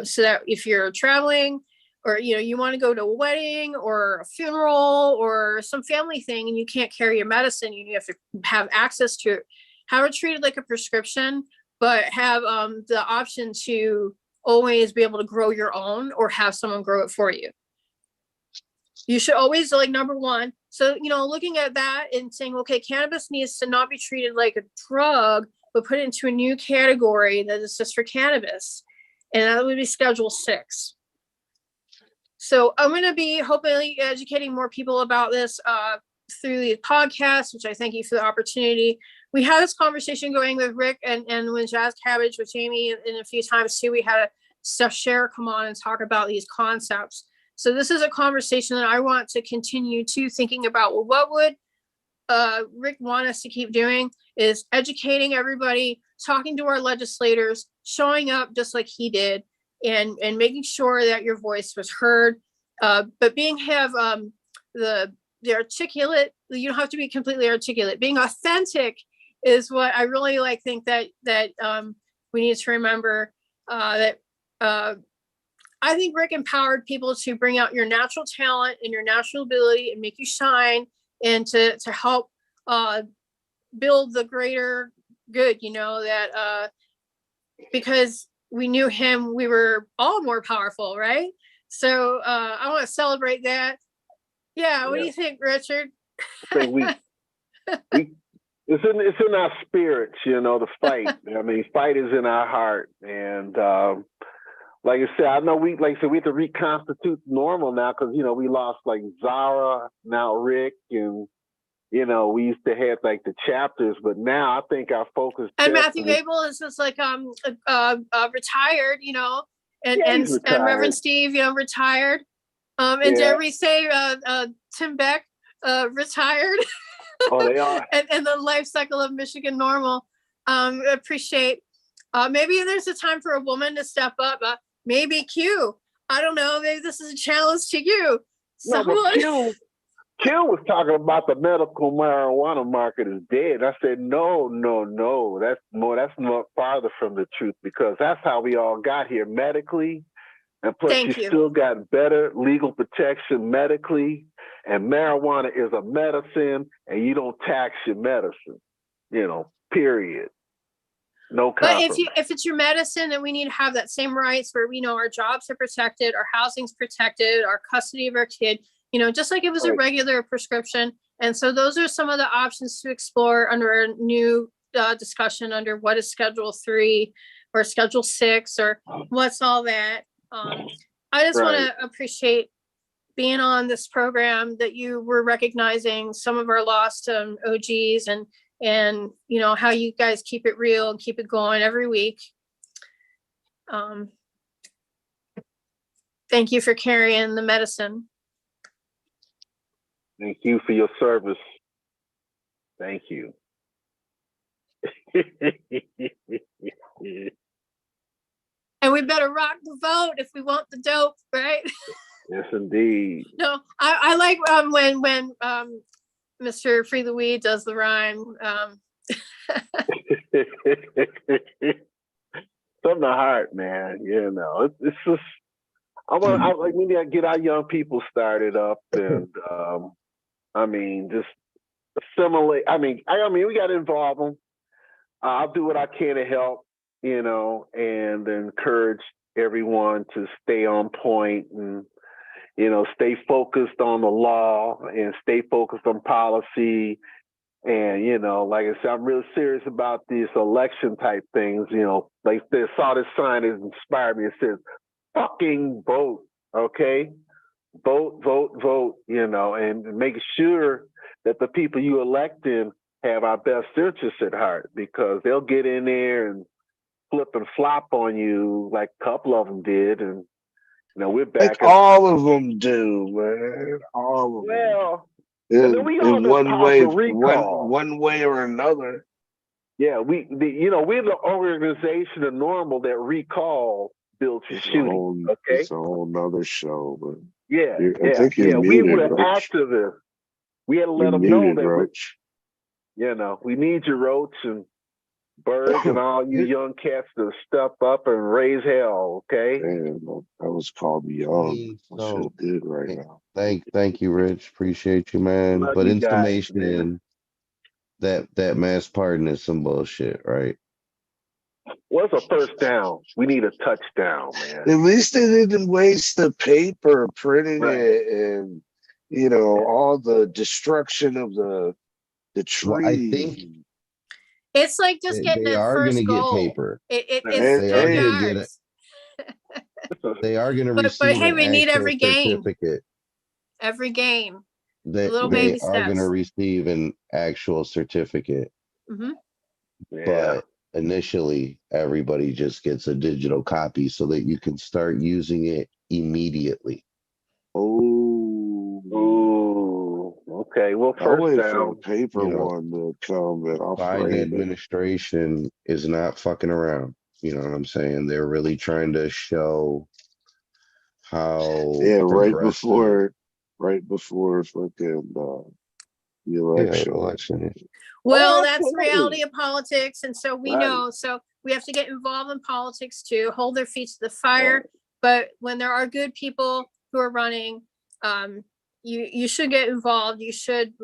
So that if you're traveling, or you want to go to a wedding or a funeral or some family thing and you can't carry your medicine, you have to have access to it, have it treated like a prescription, but have the option to always be able to grow your own or have someone grow it for you. You should always, like, number one. So, looking at that and saying, okay, cannabis needs to not be treated like a drug, but put it into a new category that is just for cannabis. And that would be Schedule 6. So I'm going to be hopefully educating more people about this through the podcast, which I thank you for the opportunity. We had this conversation going with Rick and with Jazz Cabbage, with Jamie, and a few times too. We had Steph Share come on and talk about these concepts. So this is a conversation that I want to continue to thinking about. Well, what would Rick want us to keep doing is educating everybody, talking to our legislators, showing up just like he did, and making sure that your voice was heard. But the articulate, you don't have to be completely articulate. Being authentic is what I really think that we need to remember. I think Rick empowered people to bring out your natural talent and your natural ability and make you shine, and to help build the greater good, that because we knew him, we were all more powerful, right? So I want to celebrate that. Yeah, what do you think, Richard? I think it's in our spirits, the fight. I mean, fight is in our heart. And like I said, I know we have to reconstitute normal now, because, we lost Zara, now Rick, and, we used to have the chapters, but now I think our focus. And Matthew Abel is just retired, and Reverend Steve, retired. And dare we say Tim Beck, retired. Oh, they are. and the life cycle of Michigan Normal. Appreciate. Maybe there's a time for a woman to step up. Maybe Q. I don't know. Maybe this is a challenge to you. No, but Q was talking about the medical marijuana market is dead. I said, no. That's more farther from the truth, because that's how we all got here medically. And plus, you still got better legal protection medically. And marijuana is a medicine, and you don't tax your medicine, period. No compromise. But if it's your medicine, then we need to have that same rights where we know our jobs are protected, our housing's protected, our custody of our kid, just like it was a regular prescription. And so those are some of the options to explore under a new discussion under what is Schedule 3 or Schedule 6 or what's all that. I just want to appreciate being on this program, that you were recognizing some of our lost OGs, and how you guys keep it real and keep it going every week. Thank you for carrying the medicine. Thank you for your service. Thank you. And we better rock the vote if we want the dope, right? Yes, indeed. No, I like when Mr. Free Louis does the rhyme. From the heart, man. It's just we need to get our young people started up, and just assimilate. We got to involve them. I'll do what I can to help, and encourage everyone to stay on point and, stay focused on the law and stay focused on policy. And, like I said, I'm really serious about these election type things, they saw this sign that inspired me. It says, fucking vote, okay? Vote, and make sure that the people you electing have our best interests at heart, because they'll get in there and flip and flop on you like a couple of them did. And, we're back. All of them do, man. All of them. In one way or another. Yeah, we're the organization of normal that recall built for It's a shooting. whole, Okay. it's a whole nother show, but Yeah, I think you're We muted, were Roach. activists. We had to You're let them know muted, that Roach. we need you, Roach, and Birds and all you young cats to step up and raise hell, okay? Damn, that was called young. I should have did right now. Thank you, Rich. Appreciate you, man. Love But you guys, information that mass pardon is some bullshit, right? What's a first down? We need a touchdown, man. At least they didn't waste the paper printing it and all the destruction of the tree. Well, I think It's like just getting they that are going first to get goal. paper. It's They are 10 going to get it. yards. They are going to But receive hey, an we need actual every game. certificate. Every game. They Little they baby are going to steps. receive an actual certificate. Hmm. But initially, everybody just gets a digital copy so that you can start using it immediately. Oh, okay. Well, I'll first wait for down. the paper one to come and I'll Biden frame it. administration is not fucking around. You know what I'm saying? They're really trying to show how progressive. right before fucking the election. Election. Well, Oh, that's absolutely. reality of politics. And so we Right. know, so we have to get involved in politics to hold their feet to the fire. But when there are good people who are running, you should get involved. You should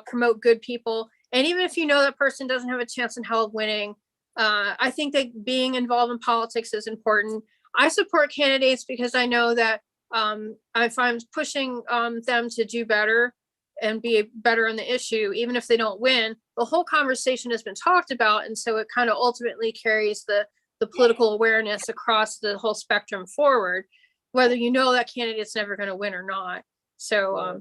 promote good people. And even if you know that person doesn't have a chance in hell of winning, I think that being involved in politics is important. I support candidates because I know that if I'm pushing them to do better and be better on the issue, even if they don't win, the whole conversation has been talked about. And so it kind of ultimately carries the political awareness across the whole spectrum forward, whether you know that candidate's never going to win or not. So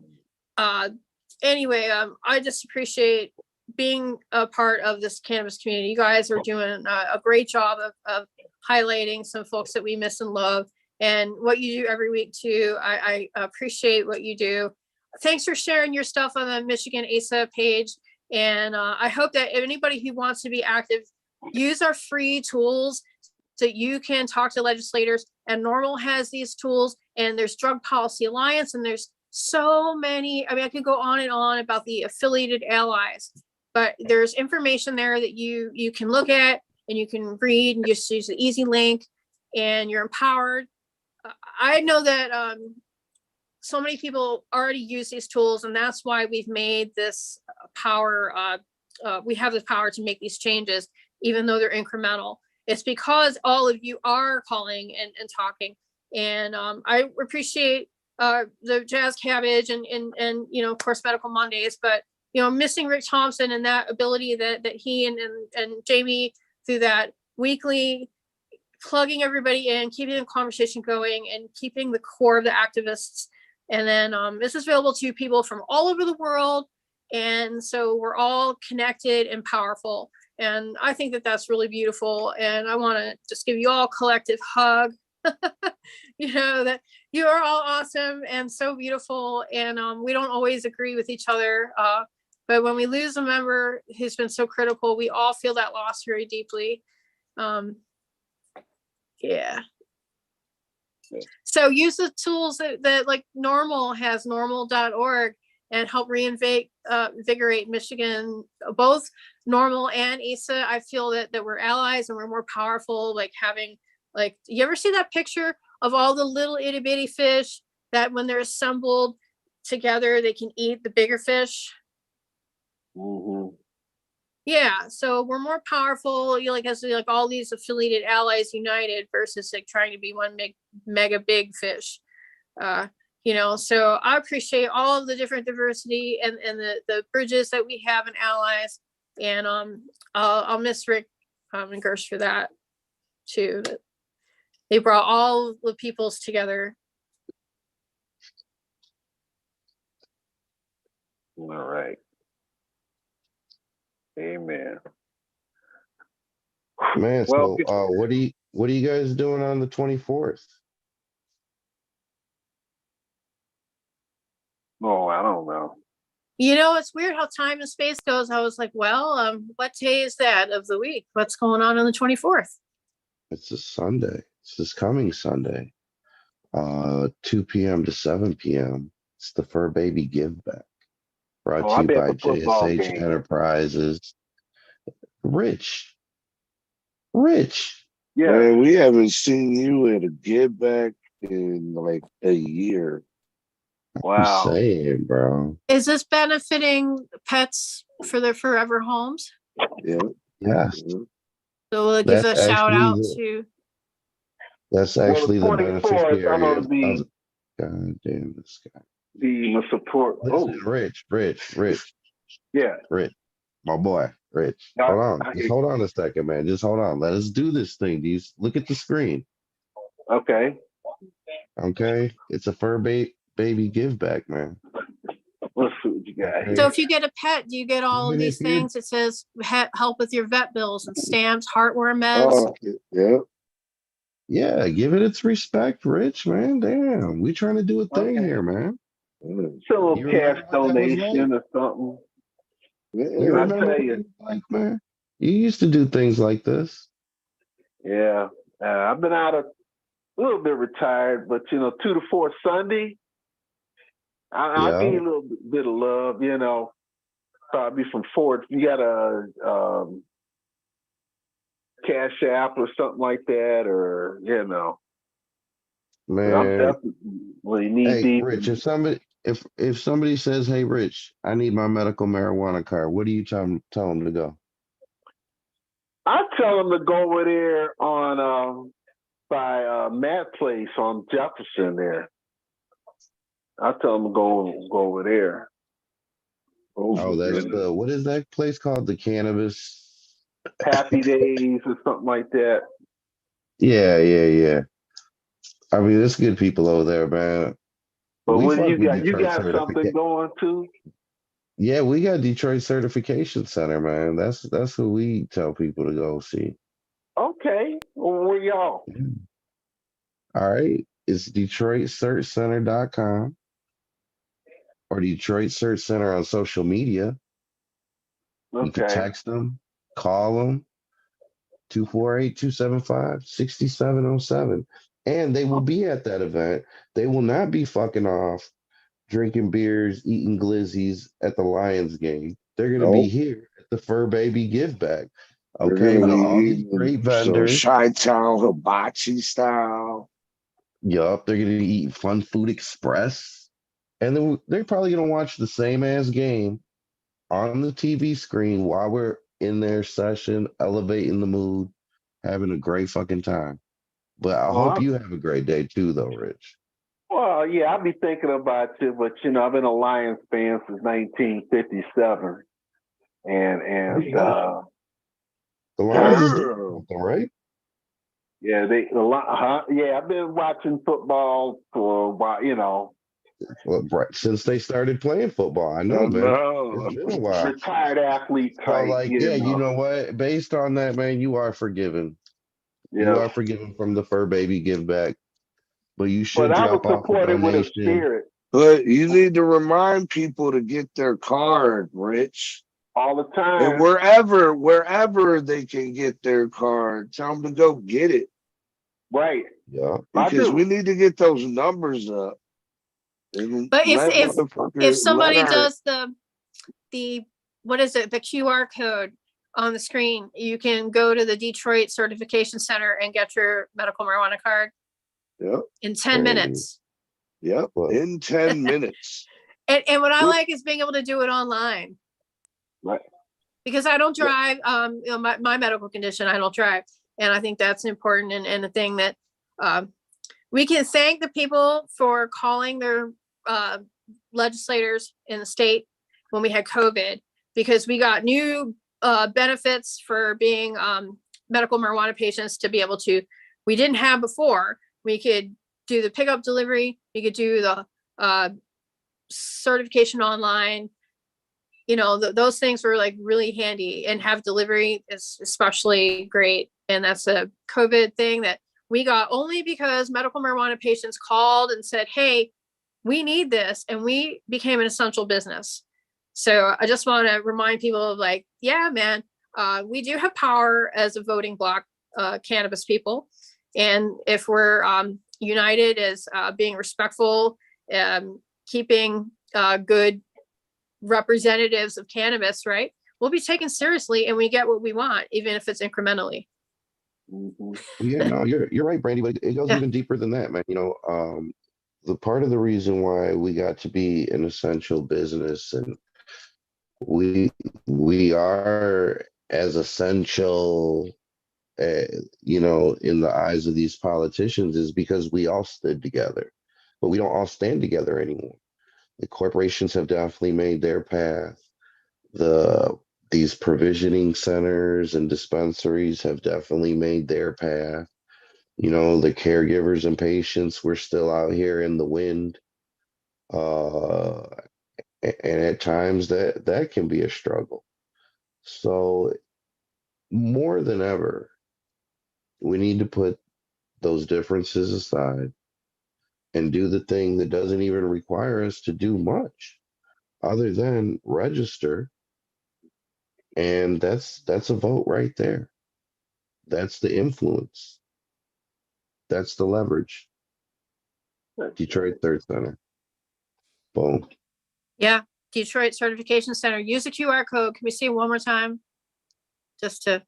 anyway, I just appreciate being a part of this cannabis community. You guys are doing a great job of highlighting some folks that we miss and love, and what you do every week too. I appreciate what you do. Thanks for sharing your stuff on the Michigan ASA page. And I hope that anybody who wants to be active, use our free tools so you can talk to legislators. And NORML has these tools, and there's Drug Policy Alliance, and there's so many. I mean, I could go on and on about the affiliated allies, but there's information there that you can look at and you can read, and just use the easy link, and you're empowered. I know that so many people already use these tools, and that's why we've made this power. We have the power to make these changes, even though they're incremental. It's because all of you are calling and talking. And I appreciate the Jazz Cabbage and of course, Medical Mondays, but missing Rick Thompson and that ability that he and Jamie through that weekly plugging everybody in, keeping the conversation going, and keeping the core of the activists. And then this is available to people from all over the world. And so we're all connected and powerful. And I think that that's really beautiful. And I want to just give you all a collective hug. That you are all awesome and so beautiful. And we don't always agree with each other. But when we lose a member who's been so critical, we all feel that loss very deeply. Yeah. So use the tools that like NORML has, norml.org, and help reinvigorate Michigan, both NORML and ASA. I feel that we're allies and we're more powerful, like having, you ever see that picture of all the little itty bitty fish that when they're assembled together, they can eat the bigger fish? Mm-hmm. Yeah, so we're more powerful, as all these affiliated allies united versus trying to be one mega big fish. So I appreciate all of the different diversity and the bridges that we have in allies. And I'll miss Rick and Gersh for that too. They brought all the peoples together. All right. Amen. Man, Well, so what are you guys doing on the 24th? Oh, I don't know. It's weird how time and space goes. I was like, well, what day is that of the week? What's going on the 24th? It's a Sunday. It's this coming Sunday, 2 p.m. to 7 p.m. It's the Fur Baby Give Back, brought Oh, to I'll you be at by the football JSH game. Enterprises. Rich. Yeah. Man, we haven't seen you at a give back in like a year. I'm Wow. saying, bro. Is this benefiting pets for their forever homes? Yeah. Yes, yeah. So we'll give that's a shout actually out the to, that's Well, actually the the 24th, I'm beneficiary gonna of. be God damn this guy. the support. Listen, Oh, Rich, yeah. my boy, Rich. I, Hold on, just I, hold on a second, man. Just hold on. Let us do this thing. These look at the screen. okay. Okay, it's a baby give back, man. Let's see what you got Okay, so here. if you get a pet, do you get all of even these if you, things? It says help with your vet bills and stamps, heartworm meds. Oh, yeah. yeah, give it its respect, Rich, man. Damn, we trying to do a thing Okay. here, man. Mm. It's a little You cash remember what that was like? donation or something. You Yeah. I remember tell what you, it was like, man? You used to do things like this. yeah. I've been out of a little bit retired, but 2 to 4 Sunday, I'll give Yeah, you a little bit of love, probably from Ford. You got a Cash App or something like that, or but I'm man. definitely knee Hey, deep. Rich, if somebody says, "Hey, Rich, I need my medical marijuana card," what do you tell them to go? I tell them to go over there on by Matt Place on Jefferson there. I tell them to go over there. Oh, that's And the what is that place called? The Cannabis. Happy Days or something like that. Yeah. I mean, there's good people over there, man. But We what do fuck you with got? You Detroit got something certification. going too? Yeah, we got Detroit Certification Center, man. That's who we tell people to go see. Okay. Well, where y'all? Yeah. All right, it's DetroitSearchCenter.com or Detroit Search Center on social media. You can Okay. text them, call them, 248-275-6707. And they will be at that event. They will not be fucking off, drinking beers, eating glizzies at the Lions game. They're going to be Nope. here at the Fur Baby Give Back. They're Okay, gonna with be all these eating great some vendors. Chi-Town hibachi style. Yup, they're going to be eating Fun Food Express. And then they're probably going to watch the same ass game on the TV screen while we're in their session, elevating the mood, having a great fucking time. But I hope Well, you have a great day too, though, Rich. yeah, I'll be thinking about you, but I've been a Lions fan since 1957, and The Lions is doing something, right? yeah, I've been watching football for a while, Well, right since they started playing football, I know, man. It's No. been a while. retired athlete So, type, like, yeah, you know what? Based on that, man, you are forgiven. You Yes. are forgiven from the Fur Baby Give Back, but you But should I was drop off a supported with a donation. spirit But you need to remind people to get their card, Rich. all the And time. wherever they can get their card, tell them to go get it. Right. Yeah. I Because we do. need to get those numbers up. And but let if motherfuckers somebody let our does the what is it, the QR code on the screen, you can go to the Detroit Certification Center and get your medical marijuana card Yep. in 10 minutes. Yep. Well, In 10 minutes. And what I like is being able to do it online. Right. Because I don't drive, my medical condition, I don't drive. And I think that's important and the thing that we can thank the people for calling their legislators in the state when we had COVID, because we got new benefits for being medical marijuana patients to be able to, we didn't have before. We could do the pickup delivery, we could do the certification online. Those things were like really handy, and have delivery is especially great. And that's a COVID thing that we got only because medical marijuana patients called and said, hey, we need this. And we became an essential business. So I just want to remind people of yeah, man, we do have power as a voting bloc, cannabis people. And if we're united as being respectful, keeping good representatives of cannabis, right, we'll be taken seriously and we get what we want, even if it's incrementally. Yeah, no, you're right, Brandy, but it goes even deeper than that, man. The part of the reason why we got to be an essential business, and we are as essential, in the eyes of these politicians, is because we all stood together, but we don't all stand together anymore. The corporations have definitely made their path. These provisioning centers and dispensaries have definitely made their path. The caregivers and patients, we're still out here in the wind. And at times that can be a struggle. So more than ever, we need to put those differences aside and do the thing that doesn't even require us to do much other than register. And that's a vote right there. That's the influence. That's the leverage. Detroit Third Center. Boom. Yeah. Detroit Certification Center. Use the QR code. Can we see it one more time? Just to,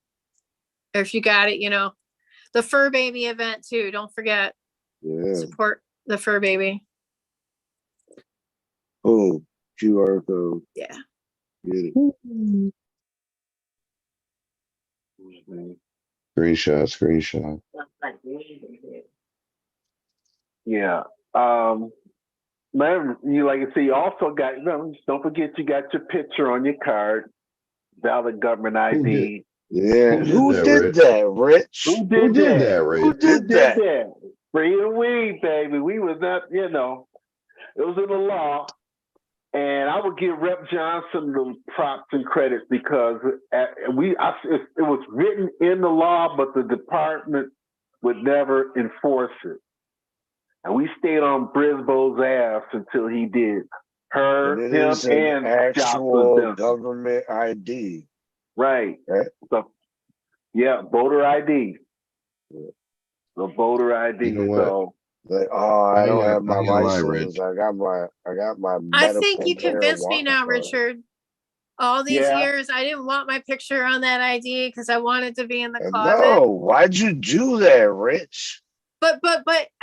or if you got it, the Fur Baby event too. Don't forget. Yeah. Support the Fur Baby. Oh, QR code. Yeah. Get it. Screenshot. Yeah. Man, like I say, you also got, don't forget you got your picture on your card, valid government ID. Yeah. Who did that, Rich? Who did that, Rich? Who did that? Free and weed, baby. We was not, it was in the law. And I would give Rep. Johnson the props and credit because it was written in the law, but the department would never enforce it. And we stayed on Brisbo's ass until he did. Him, and actual government ID. Right. So, yeah, voter ID. The voter ID. You know what? So, I don't have my license. I got my. I think you convinced me now, Richard. All these years, I didn't want my picture on that ID because I wanted to be in the closet. No, why'd you do that, Rich? But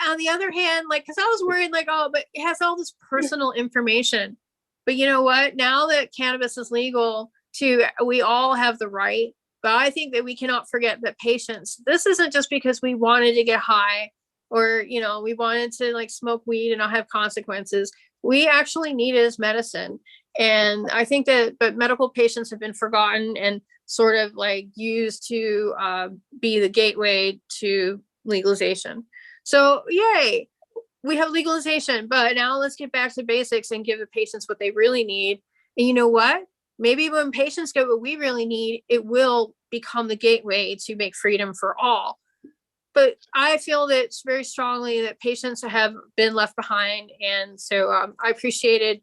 on the other hand, because I was worried, but it has all this personal information. But you know what? Now that cannabis is legal, we all have the right. But I think that we cannot forget that patients. This isn't just because we wanted to get high, or we wanted to smoke weed and not have consequences. We actually need it as medicine. And I think but medical patients have been forgotten and sort of used to be the gateway to legalization. So yay, we have legalization, but now let's get back to basics and give the patients what they really need. And you know what? Maybe when patients get what we really need, it will become the gateway to make freedom for all. But I feel that it's very strongly that patients have been left behind. And so I appreciated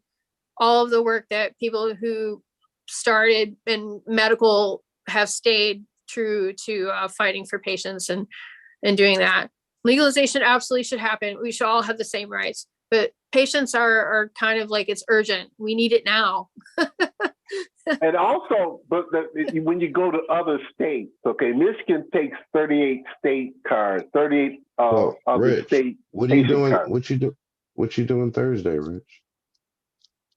all of the work that people who started in medical have stayed true to fighting for patients and doing that. Legalization absolutely should happen. We should all have the same rights. But patients are kind of it's urgent. We need it now. And also, when you go to other states, okay, Michigan takes 38 state cards, 38 other Rich, state. What are you doing? Cards. What you doing Thursday, Rich?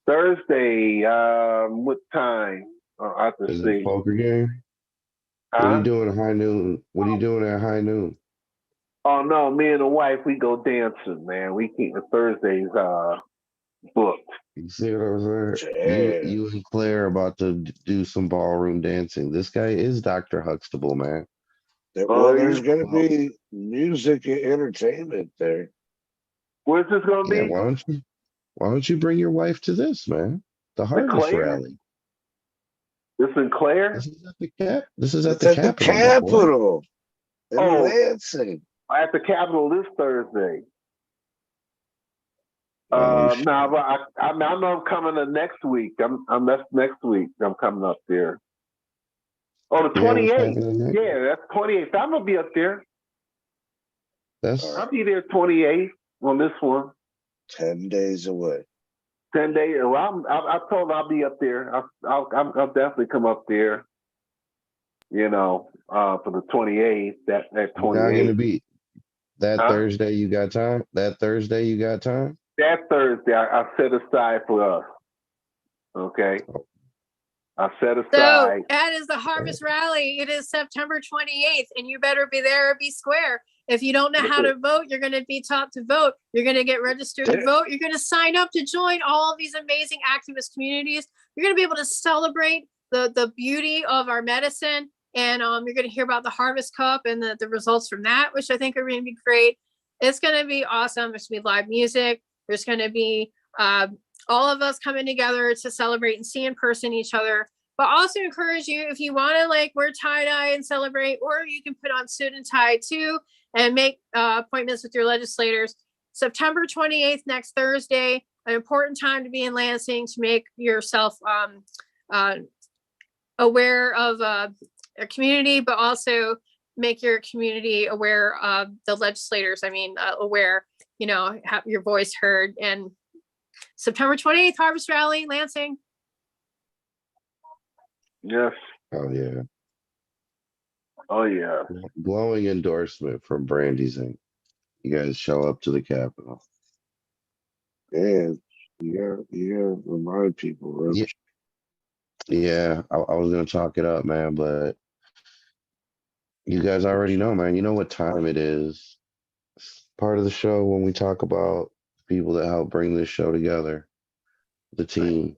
Thursday, what time? I have to Is see. it a poker game? What are you doing at high noon? What are you doing at high noon? Oh no, me and the wife, we go dancing, man. We keep the Thursdays booked. You see what I'm saying? You and Claire are about to do some ballroom dancing. This guy is Dr. Huxtable, man. Well, there's going to be music and entertainment there. Where's this going to be? Why don't you bring your wife to this, man? The Harvest Rally. This in Claire? This is at the Capitol. In Lansing. At the Capitol this Thursday. But I know I'm coming next week. That's next week. I'm coming up there. Oh, the 28th. Yeah, that's 28th. I'm gonna be up there. That's I'll be there 28th on this one. 10 days away. 10 days. Well, I told I'll be up there. I'll definitely come up there. You know, for the 28th. That not 28th. gonna be that Huh? Thursday. You got time? That Thursday you got time? That Thursday, I set aside for us. Okay. I set So aside. that is the Harvest Rally. It is September 28th, and you better be there or be square. If you don't know how to vote, you're going to be taught to vote. You're going to get registered to vote. You're going to sign up to join all of these amazing activist communities. You're going to be able to celebrate the beauty of our medicine. And you're going to hear about the Harvest Cup and the results from that, which I think are going to be great. It's going to be awesome. There's going to be live music. There's going to be all of us coming together to celebrate and see in person each other. But also encourage you, if you want to like wear tie-dye and celebrate, or you can put on suit and tie too and make appointments with your legislators. September 28th, next Thursday, an important time to be in Lansing to make yourself aware of a community, but also make your community aware of the legislators. I mean, aware, have your voice heard. And September 28th, Harvest Rally, Lansing. Yes. Oh yeah. Oh yeah. Glowing endorsement from Brandy's Inc. You guys show up to the Capitol. Yeah, remind people. Right? Yeah, I was gonna talk it up, man, but you guys already know, man. You know what time it is. It's part of the show when we talk about people that help bring this show together, the team,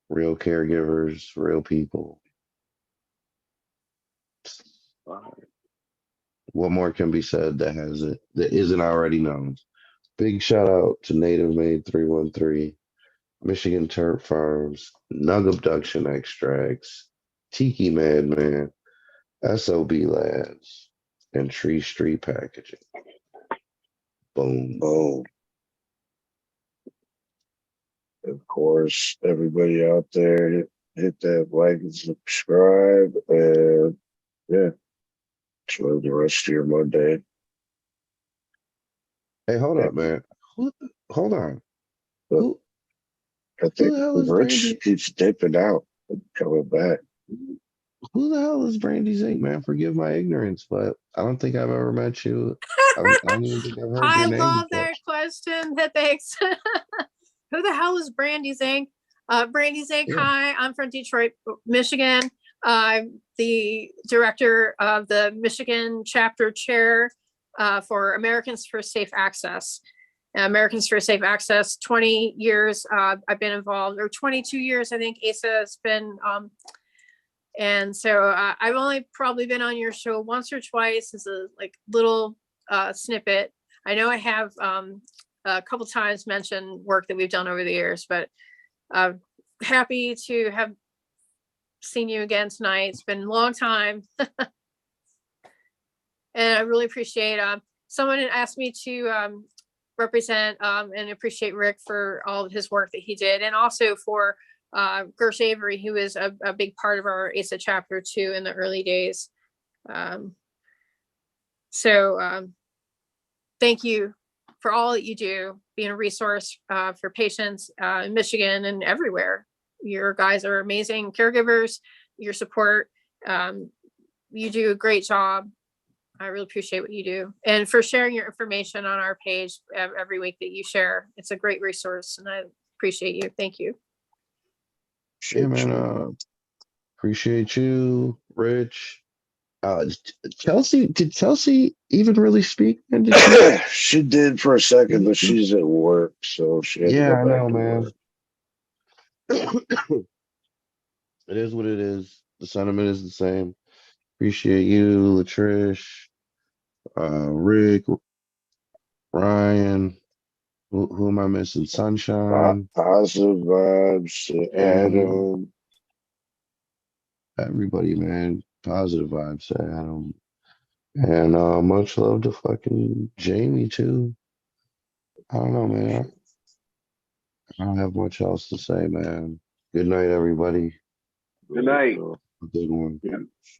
real caregivers, real people. What more can be said that isn't already known? Big shout out to Native Made 313, Michigan Turf Farms, Nug Abduction Extracts, Tiki Madman, SOB Labs, and Tree Street Packaging. Boom. Boom. Of course, everybody out there, hit that like and subscribe, and yeah, enjoy the rest of your Monday. Hey, hold up, man. Hold on. I think the hell is Rich Brandy? keeps dipping out and coming back. Who the hell is Brandy Zink, man? Forgive my ignorance, but I don't think I've ever met you. I don't even think I've heard I your name love before. that question. Thanks. Who the hell is Brandy Zink? Brandy Zink, Yeah. hi, I'm from Detroit, Michigan. I'm the director of the Michigan chapter chair for Americans for Safe Access. Americans for Safe Access, 20 years I've been involved, or 22 years, I think ASA has been. And so I've only probably been on your show once or twice as a little snippet. I know I have a couple times mentioned work that we've done over the years, but happy to have seen you again tonight. It's been a long time. And I really appreciate someone had asked me to represent and appreciate Rick for all of his work that he did, and also for Gersh Avery, who is a big part of our ASA chapter too in the early days. Thank you for all that you do, being a resource for patients in Michigan and everywhere. Your guys are amazing caregivers, your support. You do a great job. I really appreciate what you do, and for sharing your information on our page every week that you share. It's a great resource, and I appreciate you. Thank you. Yeah, man. Appreciate you, Rich. Chelsea, did Chelsea even really speak? She did for a second, but she's at work, so she had to go I back know, to man. work. It is what it is. The sentiment is the same. Appreciate you, Latrish, Rick, Ryan. Who am I missing? Sunshine. Positive vibes, Adam. Everybody, man. Positive vibes, Adam. And much love to fucking Jamie too. I don't know, man. I don't have much else to say, man. Good night, everybody. Good night. A good one. Yeah.